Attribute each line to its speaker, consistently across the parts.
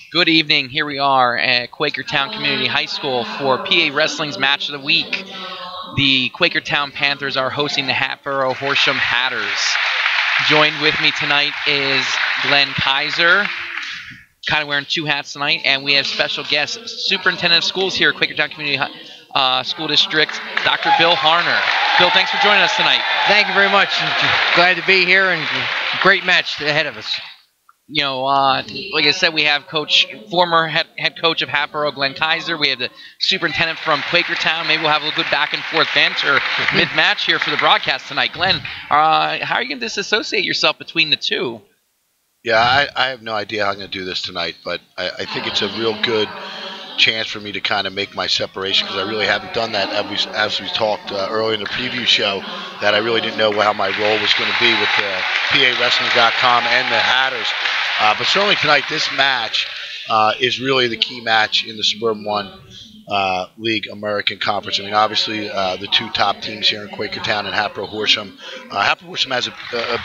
Speaker 1: Good evening. Here we are at Quakertown Community High School for PA Wrestling's Match of the Week. The Quakertown Panthers are hosting the Hatboro Horsham Hatters. Joined with me tonight is Glenn Kaiser, kind of wearing two hats tonight, and we have special guest, Superintendent of Schools here at Quakertown Community School District, Dr. Bill Harner. Bill, thanks for joining us tonight.
Speaker 2: Thank you very much. Glad to be here, and great match ahead of us.
Speaker 1: You know, like I said, we have former head coach of Hatboro, Glenn Kaiser. We have the superintendent from Quakertown. Maybe we'll have a good back and forth banter mid-match here for the broadcast tonight. Glenn, how are you going to disassociate yourself between the two?
Speaker 3: Yeah, I have no idea how I'm going to do this tonight, but I think it's a real good chance for me to kind of make my separation, because I really haven't done that as we talked earlier in the preview show, that I really didn't know how my role was going to be with PAWrestling.com and the Hatters. But certainly tonight, this match is really the key match in the Suburban One League American Conference. I mean, obviously, the two top teams here in Quakertown and Hatboro Horsham. Hatboro Horsham has a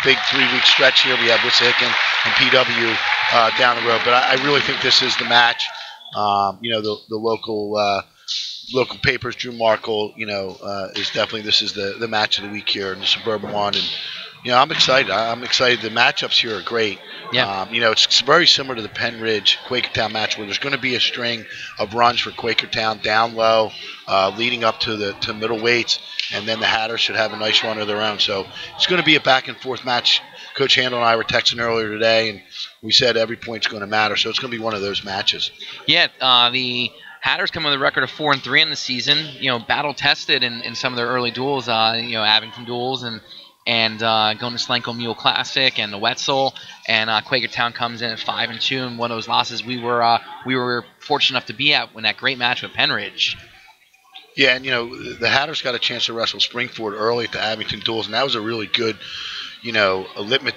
Speaker 3: big 3-week stretch here. We have Wissahickon and PW down the road. But I really think this is the match. You know, the local papers, Drew Markle, you know, this is the match of the week here in the Suburban One. And, you know, I'm excited. The matchups here are great.
Speaker 1: Yeah.
Speaker 3: You know, it's very similar to the Penn Ridge Quakertown match, where there's going to be a string of runs for Quakertown down low, leading up to middleweights, and then the Hatters should have a nice run of their own. So it's going to be a back and forth match. Coach Handel and I were texting earlier today, and we said every point's going to matter. So it's going to be one of those matches.
Speaker 1: Yeah, the Hatters come with a record of 4-3 in the season. You know, battle tested in some of their early duels. You know, Abington duels and going to Slanko Mule Classic and the Wetzel, and Quakertown comes in at 5-2, and one of those losses we were fortunate enough to be at when that great match with Penn Ridge.
Speaker 3: Yeah, and you know, the Hatters got a chance to wrestle Springford early at the Abington duels, and that was a really good, you know, a litmus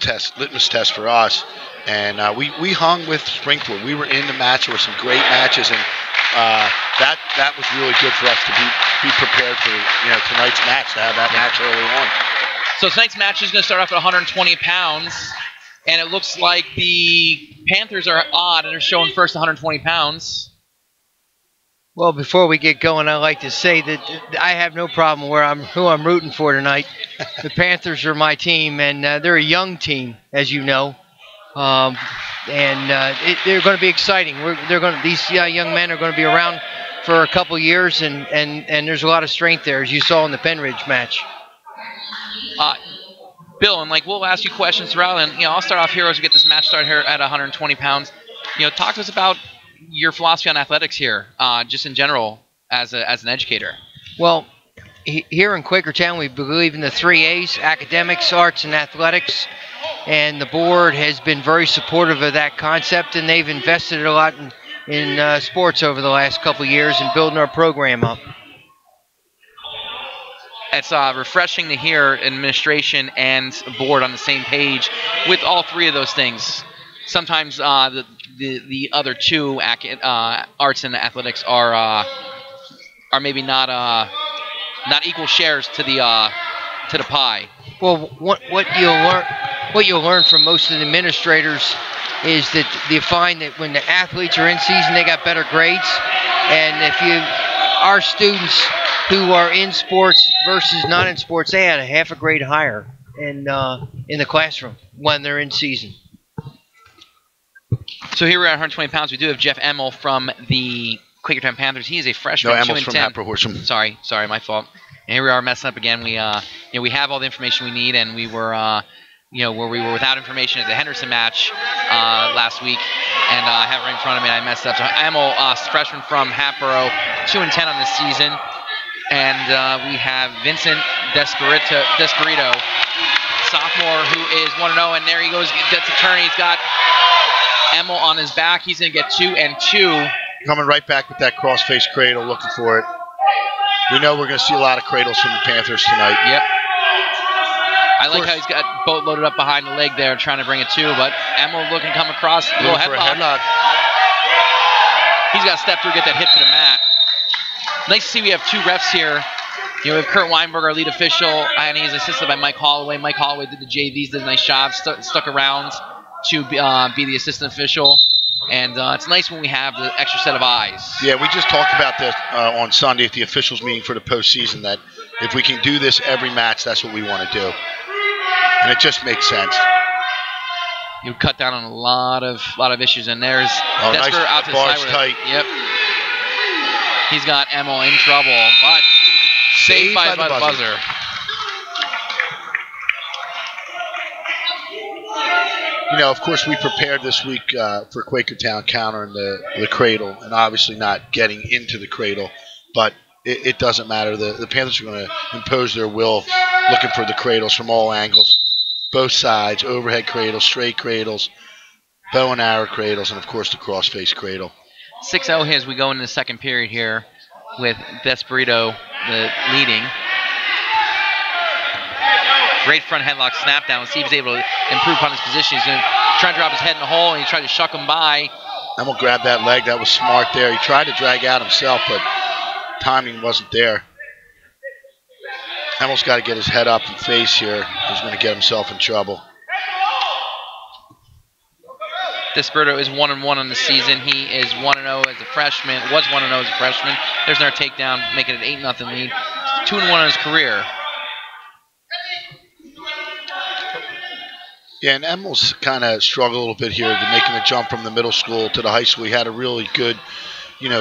Speaker 3: test for us. And we hung with Springford. We were in the match. There were some great matches, and that was really good for us to be prepared for, you know, tonight's match, to have that match early on.
Speaker 1: So tonight's match is going to start off at 120 pounds, and it looks like the Panthers are odd, and they're showing first 120 pounds.
Speaker 2: Well, before we get going, I'd like to say that I have no problem who I'm rooting for tonight. The Panthers are my team, and they're a young team, as you know, and they're going to be exciting. These young men are going to be around for a couple years, and there's a lot of strength there, as you saw in the Penn Ridge match.
Speaker 1: Bill, and like we'll ask you questions throughout, and you know, I'll start off here as we get this match started here at 120 pounds. You know, talk to us about your philosophy on athletics here, just in general as an educator.
Speaker 2: Well, here in Quakertown, we believe in the 3 A's: academics, arts, and athletics. And the board has been very supportive of that concept, and they've invested a lot in sports over the last couple of years and building our program up.
Speaker 1: It's refreshing to hear administration and board on the same page with all three of those things. Sometimes the other two, arts and athletics, are maybe not equal shares to the pie.
Speaker 2: Well, what you'll learn from most of the administrators is that you find that when the athletes are in season, they got better grades, and our students who are in sports versus not in sports, they had a half a grade higher in the classroom when they're in season.
Speaker 1: So here we're at 120 pounds. We do have Jeff Emmel from the Quakertown Panthers. He is a freshman.
Speaker 3: No, Emmel's from Hatboro Horsham.
Speaker 1: Sorry, my fault. And here we are messing up again. We we have all the information we need, and we were where we were without information at the Henderson match last week, and I have it right in front of me, and I messed up. So Emmel, freshman from Hatboro, 2-10 on this season. And we have Vincent Desperito, sophomore, who is 1-0, and there he goes, gets a turn. He's got Emmel on his back. He's going to get 2-2.
Speaker 3: Coming right back with that cross-face cradle, looking for it. We know we're going to see a lot of cradles from the Panthers tonight.
Speaker 1: Yep. I like how he's got boat loaded up behind the leg there, trying to bring it to, but Emmel looking to come across. A little headlock. He's got to step through, get that hit to the mat. Nice to see we have two refs here. You know, we have Kurt Weinberg, our lead official, and he's assisted by Mike Holloway. Mike Holloway did the JVs, did a nice job, stuck around to be the assistant official. And it's nice when we have the extra set of eyes.
Speaker 3: Yeah, we just talked about this on Sunday at the officials meeting for the postseason, that if we can do this every match, that's what we want to do. And it just makes sense.
Speaker 1: You cut down on a lot of issues, and there's
Speaker 3: nice.
Speaker 1: out to the
Speaker 3: Bar's
Speaker 1: side.
Speaker 3: tight.
Speaker 1: Yep. He's got Emil in trouble, but saved by the buzzer.
Speaker 3: You know, of course, we prepared this week for Quakertown countering the cradle, and obviously not getting into the cradle, but it doesn't matter. The Panthers are going to impose their will, looking for the cradles from all angles, both sides, overhead cradles, straight cradles, bow and arrow cradles, and of course the cross-face cradle.
Speaker 1: 6-0 as we go into the second period here with Desperito leading. Great front headlock snap down. Let's see if he's able to improve upon his position. He's going to try to drop his head in the hole, and he tried to shuck him by.
Speaker 3: Emil grabbed that leg. That was smart there. He tried to drag out himself, but timing wasn't there. Emil's got to get his head up and face here. He's going to get himself in trouble.
Speaker 1: Desperito is 1-1 on the season. He is 1-0 as a freshman. Was 1-0 as a freshman. There's another takedown, making it an 8-0 lead. 2-1 in his career.
Speaker 3: Yeah, and Emil's kind of struggled a little bit here to making the jump from the middle school to the high school. He had a really good,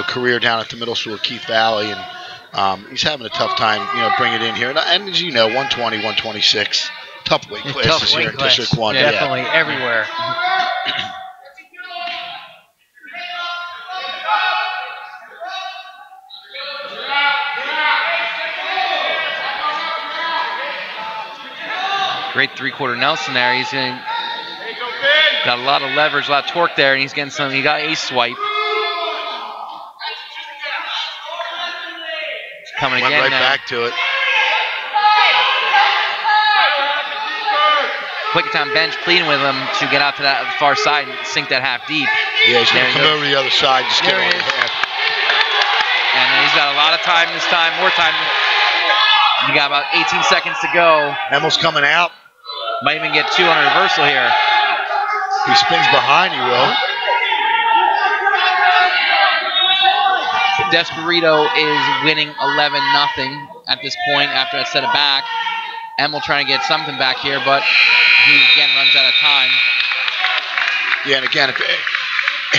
Speaker 3: career down at the middle school at Keith Valley, and he's having a tough time, bringing it in here. And as you know, 120, 126, tough weight classes here in District 1.
Speaker 2: Yeah. Definitely everywhere.
Speaker 1: Great three-quarter Nelson there. He's got a lot of leverage, a lot of torque there, and he's getting some. He got ace swipe. He's coming
Speaker 3: Went
Speaker 1: again
Speaker 3: right
Speaker 1: now.
Speaker 3: back to it.
Speaker 1: Quakertown bench pleading with him to get out to that far side and sink that half deep.
Speaker 3: Yeah, he's going to come over the other side. Just get on the half.
Speaker 1: And he's got a lot of time this time, more time. You got about 18 seconds to go.
Speaker 3: Emil's coming out.
Speaker 1: Might even get 2 on a reversal here.
Speaker 3: He spins behind, he will.
Speaker 1: Desperito is winning 11-0 at this point after that set it back. Emil trying to get something back here, but he again runs out of time.
Speaker 3: Yeah, and again,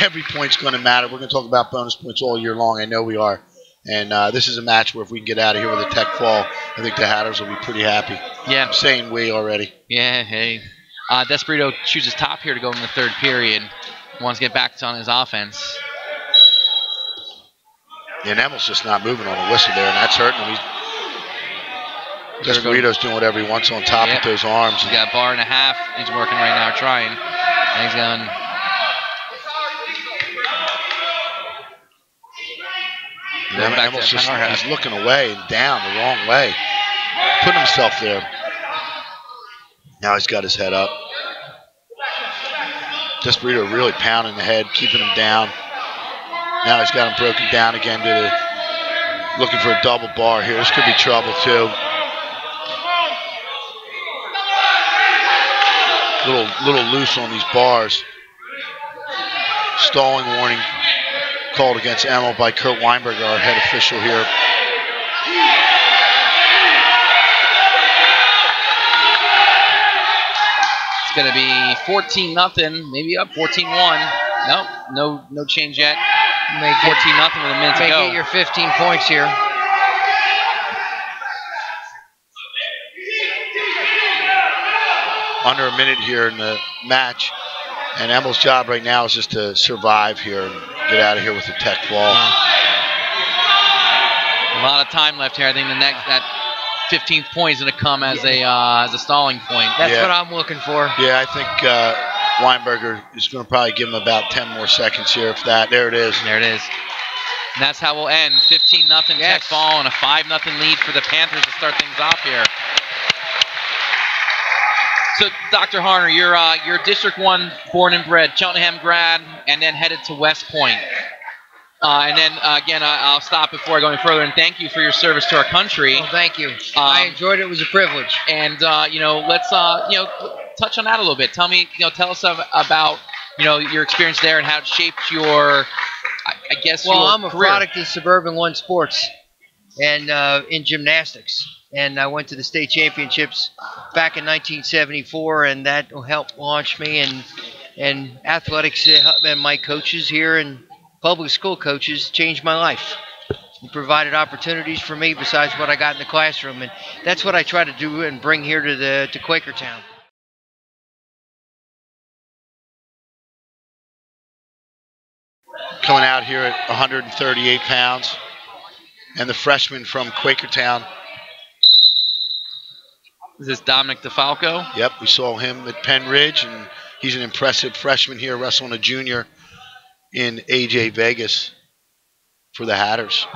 Speaker 3: every point's going to matter. We're going to talk about bonus points all year long. I know we are. And this is a match where if we can get out of here with a tech fall, I think the Hatters will be pretty happy.
Speaker 1: Yeah.
Speaker 3: I'm saying we already.
Speaker 1: Yeah, hey. Desperito chooses top here to go in the third period. Wants to get back on his offense.
Speaker 3: Yeah, and Emil's just not moving on the whistle there, and that's hurting him. Desperito's doing whatever he wants on top of those arms.
Speaker 1: He's got a bar and a half. He's working right now, trying. And he's gone.
Speaker 3: Emil's just he's looking away and down the wrong way. Putting himself there. Now he's got his head up. Desperito really pounding the head, keeping him down. Now he's got him broken down again looking for a double bar here. This could be trouble too. Little loose on these bars. Stalling warning called against Emil by Kurt Weinberger, our head official here.
Speaker 1: It's going to be 14-0, maybe up 14-1. Nope, no change yet. 14-0 with a minute to go.
Speaker 2: May get your 15 points here.
Speaker 3: Under a minute here in the match, and Emil's job right now is just to survive here and get out of here with a tech ball.
Speaker 1: A lot of time left here. I think that 15th point is going to come as a stalling point.
Speaker 2: That's what I'm looking for.
Speaker 3: Yeah, I think Weinberger is going to probably give him about 10 more seconds here, if that. There it is.
Speaker 1: There it is. And that's how we'll end. 15-0 tech ball and a 5-0 lead for the Panthers to start things off here. So, Dr. Harner, you're District 1 born and bred, Cheltenham grad, and then headed to West Point. And then, again, I'll stop before I go any further, and thank you for your service to our country.
Speaker 2: Well, thank you. I enjoyed it. It was a privilege.
Speaker 1: And, let's, touch on that a little bit. Tell us about, your experience there and how it shaped your, I guess,
Speaker 2: Well,
Speaker 1: your
Speaker 2: I'm a
Speaker 1: career.
Speaker 2: product of Suburban One Sports and in gymnastics. And I went to the state championships back in 1974, and that helped launch me. And athletics and my coaches here and public school coaches changed my life. It provided opportunities for me besides what I got in the classroom, and that's what I try to do and bring here to Quakertown.
Speaker 3: Coming out here at 138 pounds, and the freshman from Quakertown.
Speaker 1: Is this Dominic DeFalco?
Speaker 3: Yep, we saw him at Penn Ridge, and he's an impressive freshman here, wrestling a junior in AJ Vegas for the Hatters.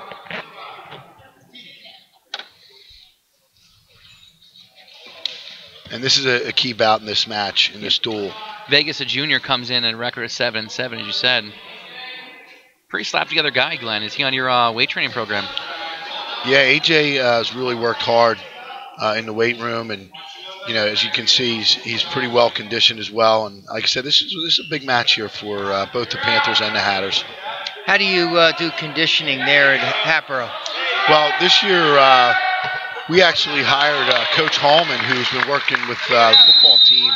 Speaker 3: And this is a key bout in this match, in this duel.
Speaker 1: Vegas, a junior, comes in at a record of 7-7, as you said. Pretty slap-together guy, Glenn. Is he on your weight training program?
Speaker 3: Yeah, AJ has really worked hard in the weight room, and as you can see, he's pretty well conditioned as well. And like I said, this is a big match here for both the Panthers and the Hatters.
Speaker 2: How do you do conditioning there at Hatboro?
Speaker 3: Well, this year we actually hired Coach Holman, who's been working with the football team,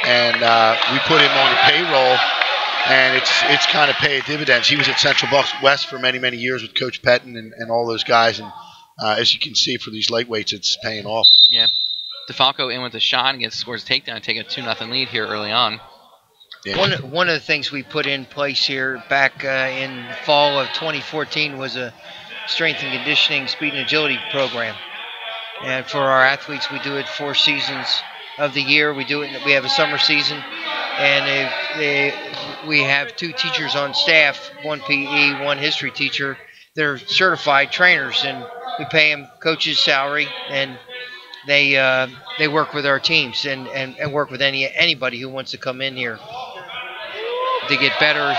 Speaker 3: and we put him on the payroll. And it's kind of paid dividends. He was at Central Bucks West for many, many years with Coach Pettin and all those guys. And as you can see, for these lightweights, it's paying off.
Speaker 1: Yeah. DeFalco in with a shot and scores a takedown and take a 2-0 lead here early on.
Speaker 3: Yeah.
Speaker 2: One of the things we put in place here back in fall of 2014 was a strength and conditioning, speed and agility program. And for our athletes, we do it 4 seasons of the year. We have a summer season. And we have 2 teachers on staff, 1 PE, 1 history teacher. They're certified trainers, and we pay them coach's salary, and they work with our teams and work with anybody who wants to come in here to get better,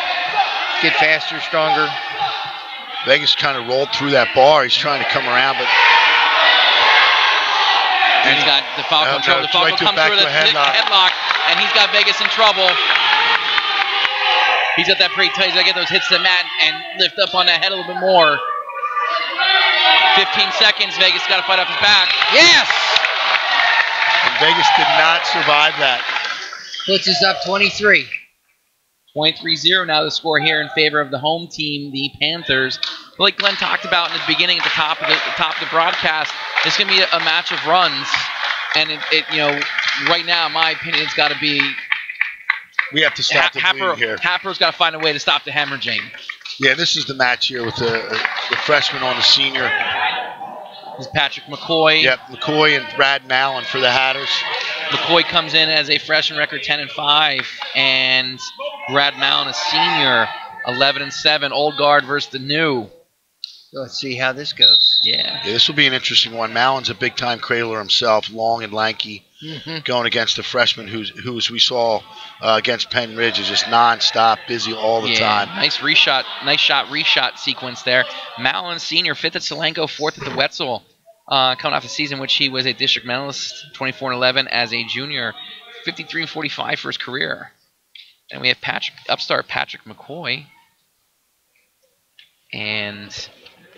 Speaker 2: get faster, stronger.
Speaker 3: Vegas kind of rolled through that bar. He's trying to come around, but
Speaker 1: and he's got DeFalco in trouble. DeFalco comes through the headlock. And he's got Vegas in trouble. He's got that pretty tight. He's got to get those hits to the mat and lift up on that head a little bit more. 15 seconds. Vegas got to fight off his back. Yes!
Speaker 3: And Vegas did not survive that.
Speaker 2: Puts us up 23.
Speaker 1: 23-0 now the score here in favor of the home team, the Panthers. But like Glenn talked about in the beginning at the top of the broadcast, it's going to be a match of runs. And right now, in my opinion, it's got to be.
Speaker 3: We have to stop the bleeding here.
Speaker 1: Hatboro's got to find a way to stop the hemorrhaging.
Speaker 3: Yeah, this is the match here with the freshman on the senior.
Speaker 1: This is Patrick McCoy.
Speaker 3: Yep, McCoy and Brad Mallon for the Hatters.
Speaker 1: McCoy comes in as a freshman record 10-5, and Brad Mallon, a senior, 11-7. Old guard versus the new.
Speaker 2: Let's see how this goes.
Speaker 1: Yeah,
Speaker 3: this will be an interesting one. Mallon's a big-time cradler himself, long and lanky, going against a freshman who, as we saw against Penn Ridge, is just nonstop, busy all the time.
Speaker 1: Nice reshot sequence there. Mallon, senior, 5th at Solanco, 4th at the Wetzel, coming off a season in which he was a district medalist, 24-11 as a junior, 53-45 for his career. And we have upstart Patrick McCoy. And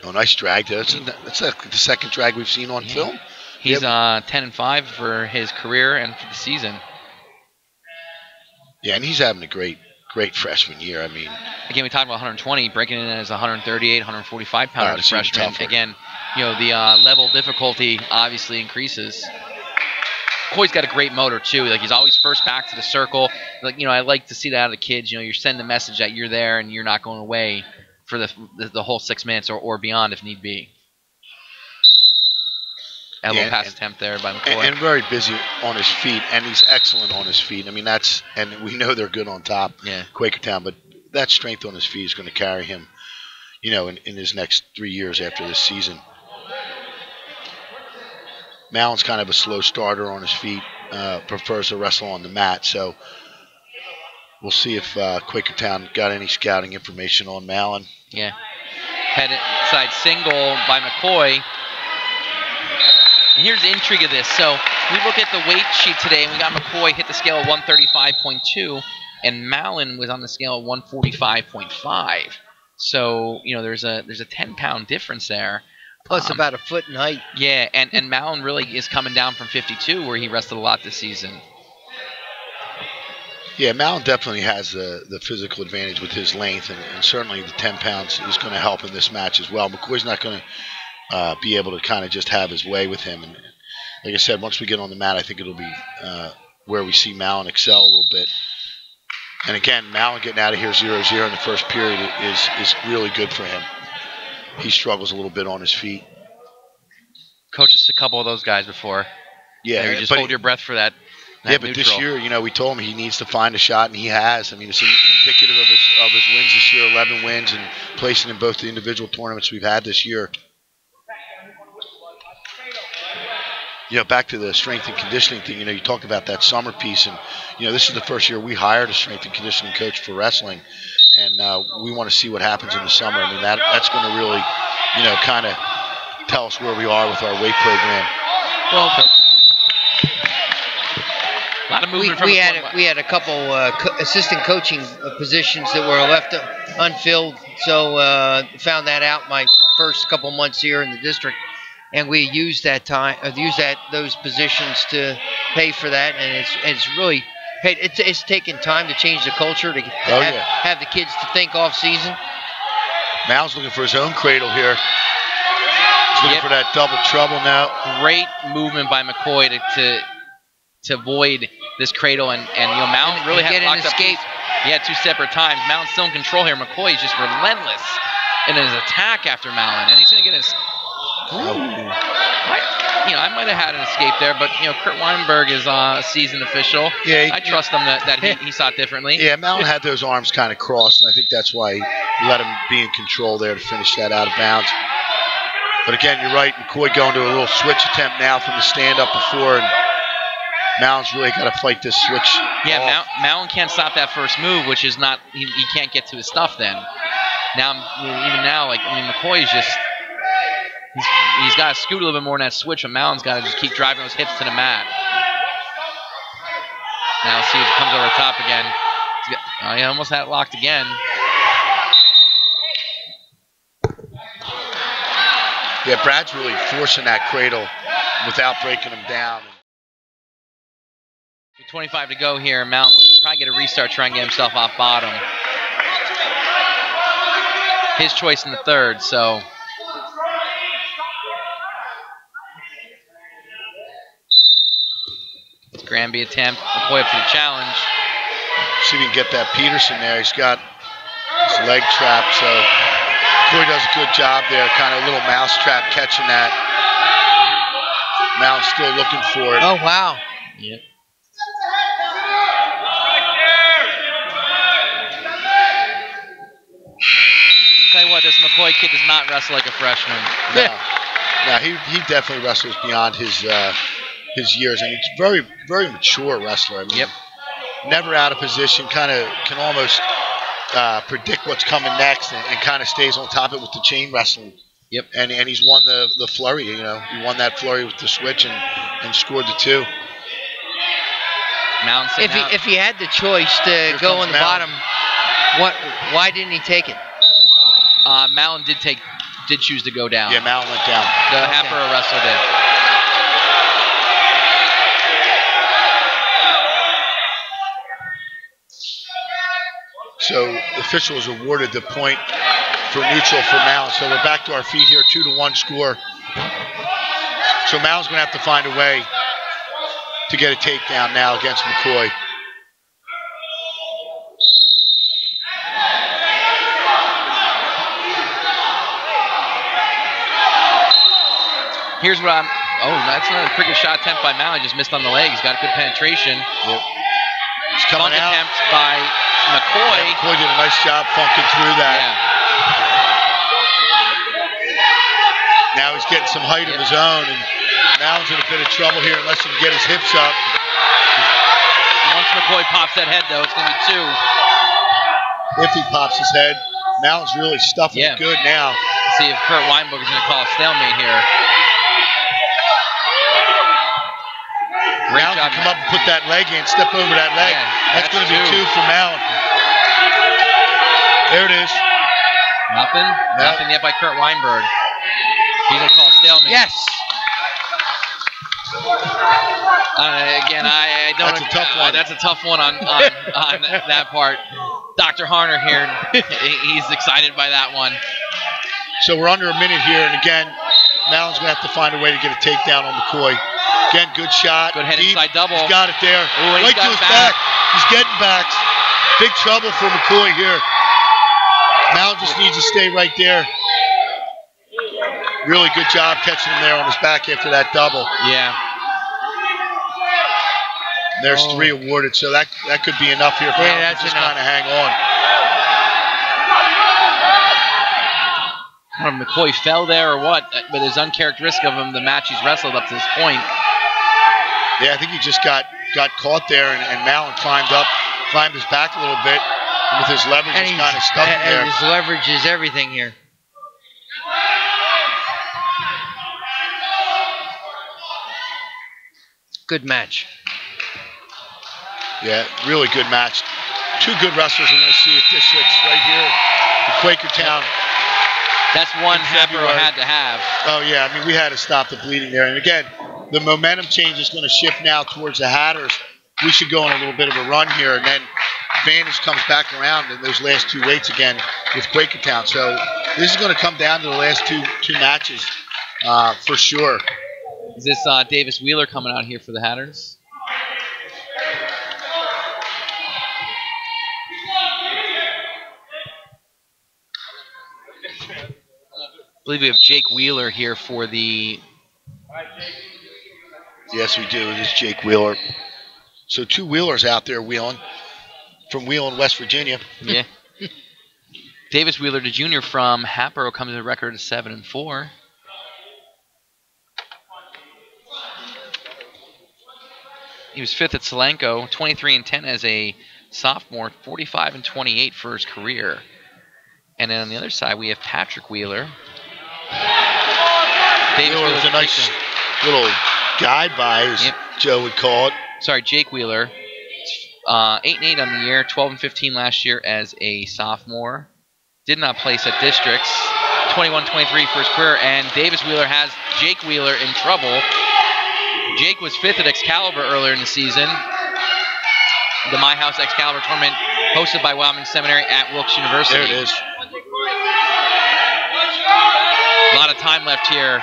Speaker 3: oh, nice drag. That's the second drag we've seen on film.
Speaker 1: He's 10-5 for his career and for the season.
Speaker 3: Yeah, and he's having a great freshman year. I mean,
Speaker 1: again, we talked about 120, breaking in as 138, 145 pounder freshman. Again, the level of difficulty obviously increases. McCoy's got a great motor too. Like, he's always first back to the circle. Like, I like to see that out of the kids. You're sending the message that you're there and you're not going away for the whole 6 minutes or beyond if need be. Elbow pass attempt there by McCoy.
Speaker 3: And very busy on his feet, and he's excellent on his feet. I mean, and we know they're good on top, Quakertown, but that strength on his feet is going to carry him, in his next 3 years after this season. Mallon's kind of a slow starter on his feet, prefers to wrestle on the mat, so we'll see if Quakertown got any scouting information on Mallon.
Speaker 1: Yeah. Head inside single by McCoy. And here's the intrigue of this. So we look at the weight sheet today, and we got McCoy hit the scale of 135.2, and Mallon was on the scale of 145.5. So there's a 10-pound difference there.
Speaker 2: Plus about a foot in height.
Speaker 1: Yeah, and Mallon really is coming down from 52, where he wrestled a lot this season.
Speaker 3: Yeah, Mallon definitely has the physical advantage with his length, and certainly the 10 pounds is going to help in this match as well. McCoy's not going to be able to kind of just have his way with him. And like I said, once we get on the mat, I think it'll be where we see Mallon excel a little bit. And again, Mallon getting out of here 0-0 in the first period is really good for him. He struggles a little bit on his feet.
Speaker 1: Coached a couple of those guys before.
Speaker 3: Yeah,
Speaker 1: you just hold your breath for that.
Speaker 3: Yeah, but this year, we told him he needs to find a shot, and he has. I mean, it's indicative of his wins this year, 11 wins, and placing in both the individual tournaments we've had this year. Back to the strength and conditioning thing, you talked about that summer piece, and, this is the first year we hired a strength and conditioning coach for wrestling, and we want to see what happens in the summer. I mean, that's going to really, kind of tell us where we are with our weight program.
Speaker 2: Well,
Speaker 1: a lot of movement
Speaker 2: we had a couple assistant coaching positions that were left unfilled, so found that out my first couple months here in the district, and we used those positions to pay for that, and it's really it's taken time to change the culture to have the kids to think off season.
Speaker 3: Mal's looking for his own cradle here. He's looking for that double trouble now.
Speaker 1: Great movement by McCoy to avoid this cradle, and Mallon really had locked up. He had two separate times. Mallon's still in control here. McCoy is just relentless in his attack after Mallon, and he's going to get his. I might have had an escape there, but Kurt Weinberg is a seasoned official. Yeah, I trust him that he saw it differently.
Speaker 3: Yeah, Mallon had those arms kind of crossed, and I think that's why he let him be in control there to finish that out of bounds. But again, you're right. McCoy going to a little switch attempt now from the stand-up before, and Mallon's really got to fight this switch.
Speaker 1: Yeah, Mallon can't stop that first move, which is not he can't get to his stuff then. McCoy is just he's got to scoot a little bit more in that switch, and Mallon's got to just keep driving those hips to the mat. Now see if it comes over the top again. He almost had it locked again.
Speaker 3: Yeah, Brad's really forcing that cradle without breaking him down.
Speaker 1: 25 to go here. Mallon will probably get a restart, try and get himself off bottom. His choice in the third, so. Granby attempt. McCoy up to the challenge.
Speaker 3: See if we can get that Peterson there. He's got his leg trap, so McCoy does a good job there. Kind of a little mouse trap catching that. Mallon's still looking for it.
Speaker 2: Oh, wow.
Speaker 1: Yep. Tell you what, this McCoy kid does not wrestle like a freshman.
Speaker 3: No, he definitely wrestles beyond his years, and he's very, very mature wrestler. I mean, never out of position, kind of can almost predict what's coming next, and kind of stays on top of it with the chain wrestling.
Speaker 1: Yep.
Speaker 3: And he's won the flurry. He won that flurry with the switch and scored the two.
Speaker 2: If he had the choice to go on the bottom, why didn't he take it?
Speaker 1: Mallon did choose to go down.
Speaker 3: Yeah, Mallon went down.
Speaker 1: The Hatboro wrestler did.
Speaker 3: So the official was awarded the point for neutral for Mallon. So we're back to our feet here, 2-1 score. So Mallon's going to have to find a way to get a takedown now against McCoy.
Speaker 1: Here's what I'm. Oh, that's another pretty good shot attempt by Mallon. Just missed on the leg. He's got good penetration.
Speaker 3: Yep. He's coming out.
Speaker 1: Attempt by McCoy.
Speaker 3: Yeah, McCoy did a nice job funking through that. Yeah. Now he's getting some height of his own, and Mallon's in a bit of trouble here unless he can get his hips up.
Speaker 1: Once McCoy pops that head, though, it's going to be two.
Speaker 3: If he pops his head, Mallon's really stuffing it good now.
Speaker 1: Let's see if Kurt Weinberg is going to call a stalemate here. Great
Speaker 3: Mallon
Speaker 1: job.
Speaker 3: can come up and put that leg in, step over that leg.
Speaker 1: Yeah,
Speaker 3: that's going to be 2 for Mallon. There it is.
Speaker 1: Nothing?
Speaker 3: No.
Speaker 1: Nothing yet by Kurt Weinberg. He's going to call stalemate.
Speaker 2: Yes.
Speaker 1: Again, I don't.
Speaker 3: That's a tough one.
Speaker 1: That's a tough one on that part. Dr. Harner here, he's excited by that one.
Speaker 3: So we're under a minute here, and again, Mallon's going to have to find a way to get a takedown on McCoy. Again, good shot.
Speaker 1: Good head
Speaker 3: deep.
Speaker 1: inside double.
Speaker 3: He's got it there.
Speaker 1: Ooh,
Speaker 3: right to his back. He's getting backs. Big trouble for McCoy here. Mallon just needs to stay right there. Really good job catching him there on his back after that double.
Speaker 1: Yeah.
Speaker 3: There's 3 awarded, so that could be enough here for Mallon to just kind of hang on.
Speaker 1: McCoy fell there or what, but it's uncharacteristic of him, the match he's wrestled up to this point.
Speaker 3: Yeah, I think he just got caught there, and Mallon climbed his back a little bit, and with his leverage, he's kind of stuck there.
Speaker 2: And his leverage is everything here. Good match.
Speaker 3: Yeah, really good match. 2 good wrestlers we're going to see at Districts right here in Quakertown.
Speaker 1: That's one Hatboro had to have.
Speaker 3: Oh, yeah. I mean, we had to stop the bleeding there. And, again, the momentum change is going to shift now towards the Hatters. We should go on a little bit of a run here, and then Vantage comes back around in those last 2 weights again with Quakertown. So this is going to come down to the last two matches for sure.
Speaker 1: Is this Davis Wheeler coming out here for the Hatters? I believe we have Jake Wheeler here for the...
Speaker 3: Yes, we do. It is Jake Wheeler. So 2 Wheelers out there wheeling from Wheeling, West Virginia.
Speaker 1: Yeah. Davis Wheeler, the junior from Hatboro, comes with a record of 7-4. He was 5th at Solanco, 23-10 as a sophomore, 45-28 for his career. And then on the other side, we have Patrick Wheeler.
Speaker 3: Wheeler was a nice little guide by, as Joe would call it.
Speaker 1: Sorry, Jake Wheeler. 8-8 on the year, 12-15 last year as a sophomore. Did not place at districts. 21-23 for his career, and Davis Wheeler has Jake Wheeler in trouble. Jake was 5th at Excalibur earlier in the season. The My House Excalibur tournament hosted by Wyoming Seminary at Wilkes University.
Speaker 3: There it is.
Speaker 1: A lot of time left here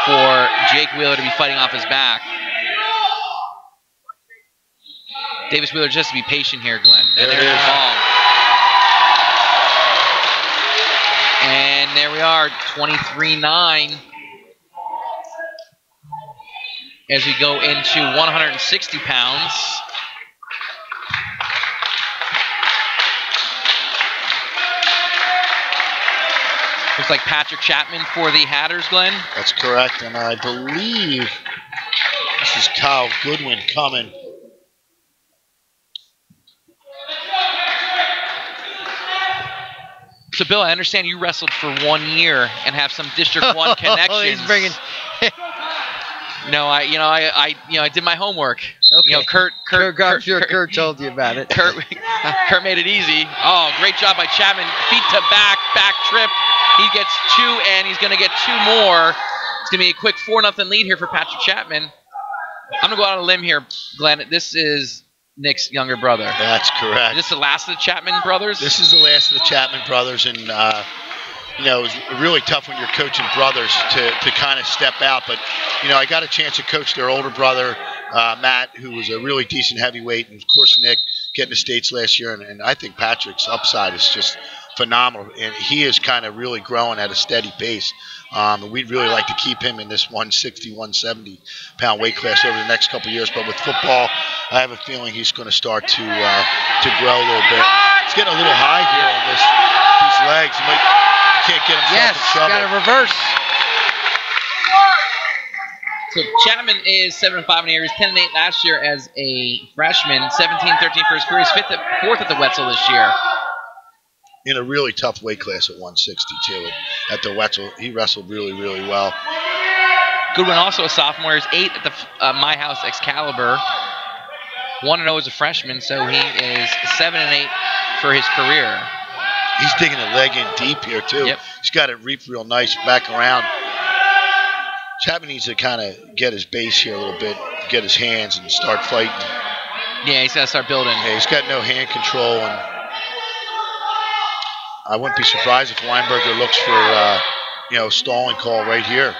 Speaker 1: for Jake Wheeler to be fighting off his back. Davis Wheeler just to be patient here, Glenn. And there's the ball. And there we are, 23-9. As we go into 160 pounds. Looks like Patrick Chapman for the Hatters, Glenn.
Speaker 3: That's correct, and I believe this is Kyle Goodwin coming.
Speaker 1: So, Bill, I understand you wrestled for 1 year and have some District 1 connections.
Speaker 2: He's bringing...
Speaker 1: No, I did my homework.
Speaker 2: Okay.
Speaker 1: You know, Kurt
Speaker 2: told you about it.
Speaker 1: Kurt made it easy. Oh, great job by Chapman. Feet to back trip. He gets 2, and he's going to get 2 more. It's going to be a quick 4-0 lead here for Patrick Chapman. I'm going to go out on a limb here, Glenn. This is Nick's younger brother.
Speaker 3: That's correct.
Speaker 1: Is this the last of the Chapman brothers?
Speaker 3: This is the last of the Chapman brothers, and you know, it was really tough when you're coaching brothers to kind of step out. But, you know, I got a chance to coach their older brother, Matt, who was a really decent heavyweight, and, of course, Nick getting the States last year. And I think Patrick's upside is just phenomenal, and he is kind of really growing at a steady pace. And we'd really like to keep him in this 160, 170-pound weight class over the next couple of years. But with football, I have a feeling he's going to start to grow a little bit. He's getting a little high here on these legs. He can't get himself in trouble.
Speaker 2: Got a reverse.
Speaker 1: So Chapman is 7-5 in the year. He was 10-8 last year as a freshman. 17-13 for his career. He's 4th at the Wetzel this year.
Speaker 3: In a really tough weight class at 160 too. At the Wetzel, he wrestled really, really well.
Speaker 1: Goodwin, also a sophomore, is 8 at the My House Excalibur. 1-0 as a freshman, so he is 7-8 for his career.
Speaker 3: He's digging the leg in deep here, too.
Speaker 1: Yep.
Speaker 3: He's got it reap real nice back around. Chapman needs to kind of get his base here a little bit, get his hands and start fighting.
Speaker 1: Yeah, he's got to start building.
Speaker 3: Yeah, he's got no hand control, and I wouldn't be surprised if Weinberger looks for, stalling call right here.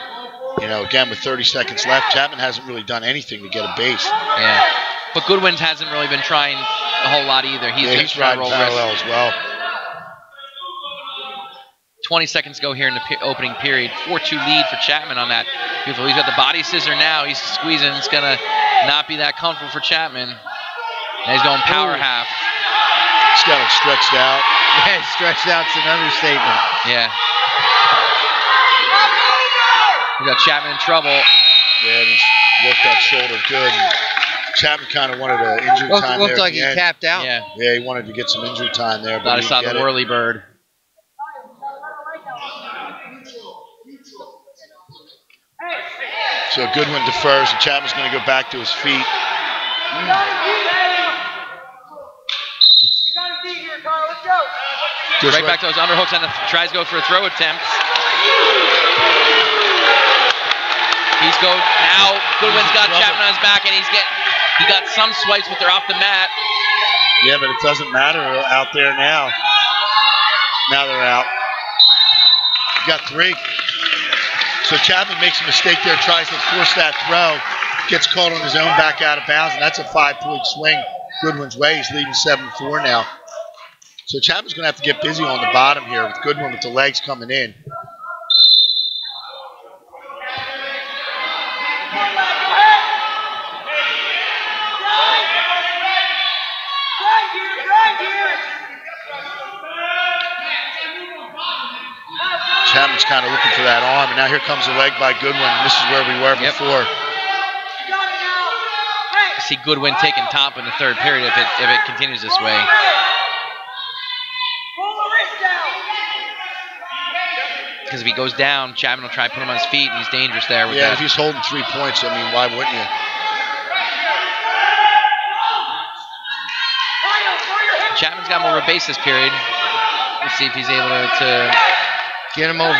Speaker 3: Again, with 30 seconds left, Chapman hasn't really done anything to get a base.
Speaker 1: Yeah, but Goodwin hasn't really been trying a whole lot either. He's
Speaker 3: riding parallel as well.
Speaker 1: 20 seconds go here in the opening period. 4-2 lead for Chapman on that. Beautiful. He's got the body scissor now. He's squeezing. It's going to not be that comfortable for Chapman. Now he's going power half.
Speaker 3: He's got it stretched out.
Speaker 2: Yeah, stretched out's an understatement.
Speaker 1: Yeah. We got Chapman in trouble.
Speaker 3: Yeah, and he's worked that shoulder good. And Chapman kind of wanted an injury time there.
Speaker 2: Looked like he tapped out.
Speaker 1: Yeah,
Speaker 3: he wanted to get some injury time there.
Speaker 1: Thought I saw the whirly bird.
Speaker 3: So Goodwin defers, and Chapman's going to go back to his feet.
Speaker 1: Right back to those underhooks and tries to go for a throw attempt. Now Goodwin's got Chapman on his back, and he got some swipes, but they're off the mat.
Speaker 3: Yeah, but it doesn't matter out there now. Now they're out. You got 3. So Chapman makes a mistake there, tries to force that throw, gets caught on his own back out of bounds, and that's a 5-point swing Goodwin's way. He's leading 7-4 now. So Chapman's going to have to get busy on the bottom here with Goodwin with the legs coming in. Chapman's kind of looking for that arm, and now here comes the leg by Goodwin. This is where we were before.
Speaker 1: I see Goodwin taking top in the third period if it continues this way. Because if he goes down, Chapman will try to put him on his feet, and he's dangerous there.
Speaker 3: Yeah, if he's holding 3 points, I mean, why wouldn't you?
Speaker 1: Chapman's got more of a base this period. Let's see if he's able to
Speaker 2: get him over.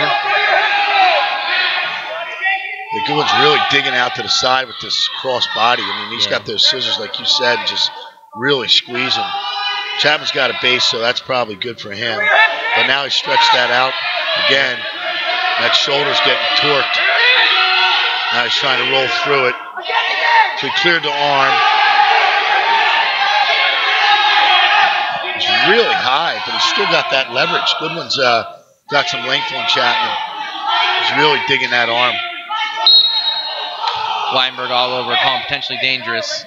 Speaker 3: The Goodwin's really digging out to the side with this cross body. I mean, he's got those scissors, like you said, just really squeezing. Chapman's got a base, so that's probably good for him. But now he stretched that out again. That shoulder's getting torqued. Now he's trying to roll through it. So he cleared the arm. He's really high, but he's still got that leverage. Goodwin's got some length on Chapman. He's really digging that arm.
Speaker 1: Weinberg all over, call him potentially dangerous.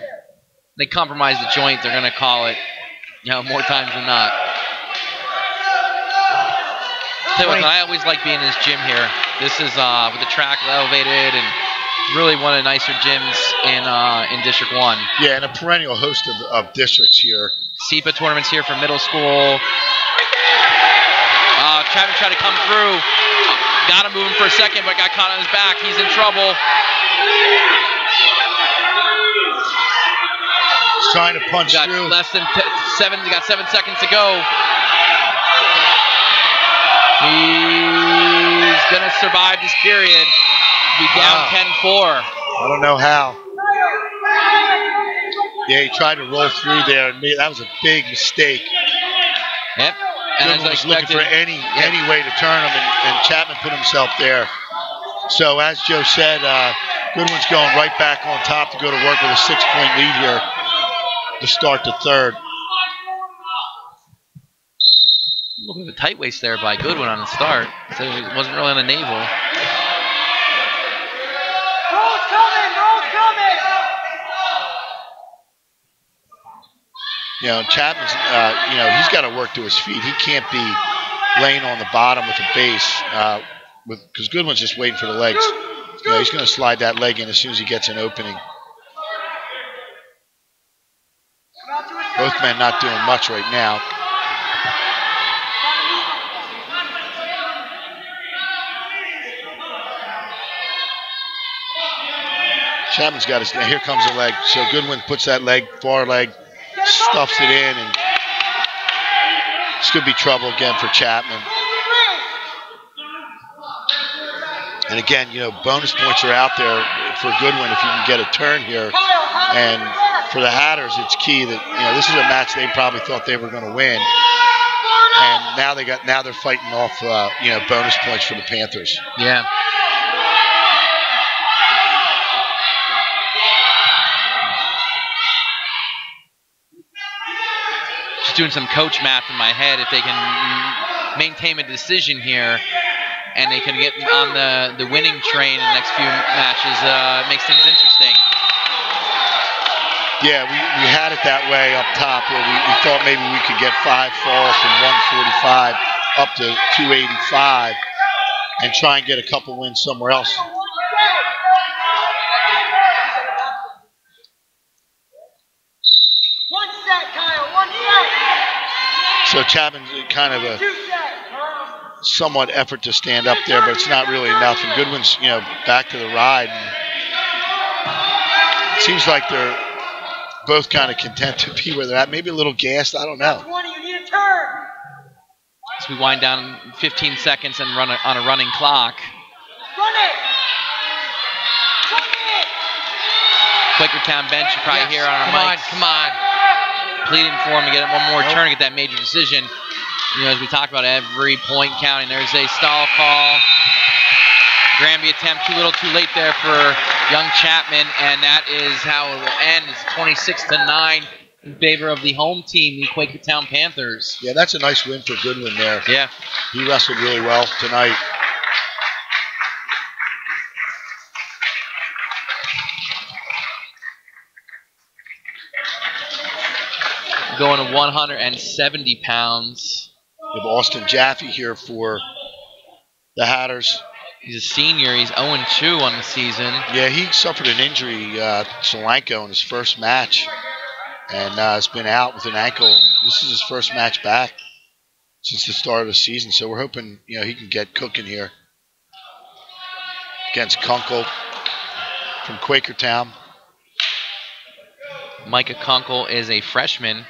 Speaker 1: They compromise the joint, they're going to call it, more times than not. I always like being in this gym here. This is with the track elevated and really one of the nicer gyms in District 1.
Speaker 3: Yeah, and a perennial host of districts here.
Speaker 1: SEPA tournaments here for middle school. Chapman tried to come through. Got him moving for a second, but got caught on his back. He's in trouble.
Speaker 3: He's trying to punch through.
Speaker 1: Got 7 seconds to go. He's going to survive this period. Be down 10-4.
Speaker 3: I don't know how. Yeah, he tried to roll through there, and that was a big mistake.
Speaker 1: Yep. And
Speaker 3: Goodwin was looking for any way to turn him, and Chapman put himself there. So as Joe said, Goodwin's going right back on top to go to work with a 6-point lead here to start the third.
Speaker 1: A little bit of a tight waist there by Goodwin on the start. So it wasn't really on the navel.
Speaker 4: Roll's coming!
Speaker 3: Chapman's, he's got to work to his feet. He can't be laying on the bottom with a base because Goodwin's just waiting for the legs. He's going to slide that leg in as soon as he gets an opening. Both men not doing much right now. Chapman's got his. Here comes the leg. So Goodwin puts that leg, far leg, stuffs it in, and this could be trouble again for Chapman. And again, bonus points are out there for Goodwin if you can get a turn here. And for the Hatters, it's key that this is a match they probably thought they were going to win, and now they're fighting off bonus points for the Panthers.
Speaker 1: Yeah. Just doing some coach math in my head. If they can maintain a decision here, and they can get on the winning train in the next few matches, it makes things interesting.
Speaker 3: Yeah, we had it that way up top where we thought maybe we could get 5 falls from 145 up to 285 and try and get a couple wins somewhere else. So Chapman's kind of a somewhat effort to stand up there, but it's not really enough. And Goodwin's, back to the ride. And it seems like they're both kind of content to be where they're at. Maybe a little gassed. I don't know.
Speaker 1: As we wind down 15 seconds and run on a running clock. Quakertown bench, you probably hear on our mics.
Speaker 2: Come on.
Speaker 1: Pleading for him to get one more turn to get that major decision. As we talked about, every point counting. There's a stall call. Granby attempt too little, too late there for young Chapman, and that is how it will end. It's 26-9 in favor of the home team, the Quakertown Panthers.
Speaker 3: Yeah, that's a nice win for Goodwin there.
Speaker 1: Yeah.
Speaker 3: He wrestled really well tonight.
Speaker 1: Going to 170 pounds.
Speaker 3: We have Austin Jaffe here for the Hatters.
Speaker 1: He's a senior. He's 0-2 on the season.
Speaker 3: Yeah, he suffered an injury, Solanco, in his first match, and has been out with an ankle. This is his first match back since the start of the season, so we're hoping he can get cooking here against Kunkel from Quakertown.
Speaker 1: Micah Kunkel is a freshman.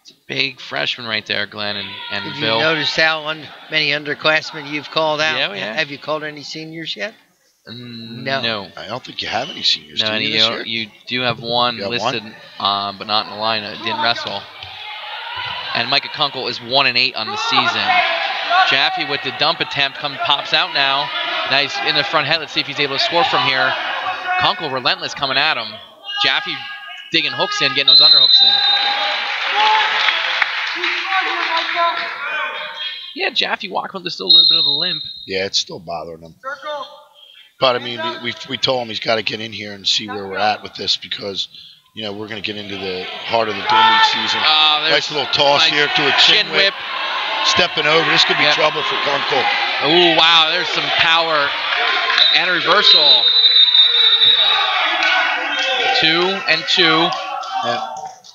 Speaker 1: It's a big freshman right there, Glenn and
Speaker 2: Did
Speaker 1: Bill.
Speaker 2: you notice how many underclassmen you've called out?
Speaker 1: Yeah.
Speaker 2: Have you called any seniors yet?
Speaker 1: No.
Speaker 3: I don't think you have any seniors.
Speaker 1: No,
Speaker 3: do you, this year?
Speaker 1: you do have one listed, but not in the lineup. Didn't wrestle. And Micah Kunkel is 1-8 on the season. Jaffe with the dump attempt pops out now. Now he's in the front head. Let's see if he's able to score from here. Kunkel relentless coming at him. Jaffe digging hooks in, getting those underhooks in. Yeah, Jaffe walking with still a little bit of a limp.
Speaker 3: Yeah, it's still bothering him. But, I mean, we told him he's got to get in here and see where we're at with this because, we're going to get into the heart of the Doom League season. Nice little toss here to a chin whip. Stepping over. This could be trouble for Kunkel.
Speaker 1: Oh, wow. There's some power and a reversal. 2-2.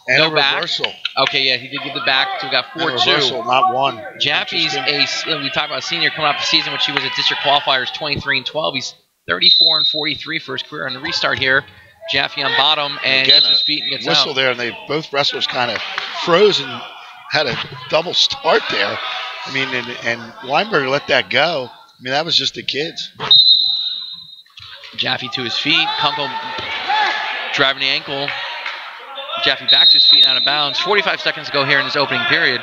Speaker 3: And
Speaker 1: no
Speaker 3: a
Speaker 1: back.
Speaker 3: reversal.
Speaker 1: Okay, yeah, he did give the back, so we got 4-2.
Speaker 3: Reversal, not one.
Speaker 1: Jaffe's we talked about a senior coming off the season, which he was at district qualifiers 23-12. He's 34-43 for his career on the restart here. Jaffe on bottom and
Speaker 3: again,
Speaker 1: gets his feet and gets
Speaker 3: whistle
Speaker 1: out.
Speaker 3: there, and both wrestlers kind of froze and had a double start there. I mean, and Weinberger let that go. I mean, that was just the kids.
Speaker 1: Jaffe to his feet. Kunkel driving the ankle. Jaffe back to his feet and out of bounds. 45 seconds to go here in this opening period.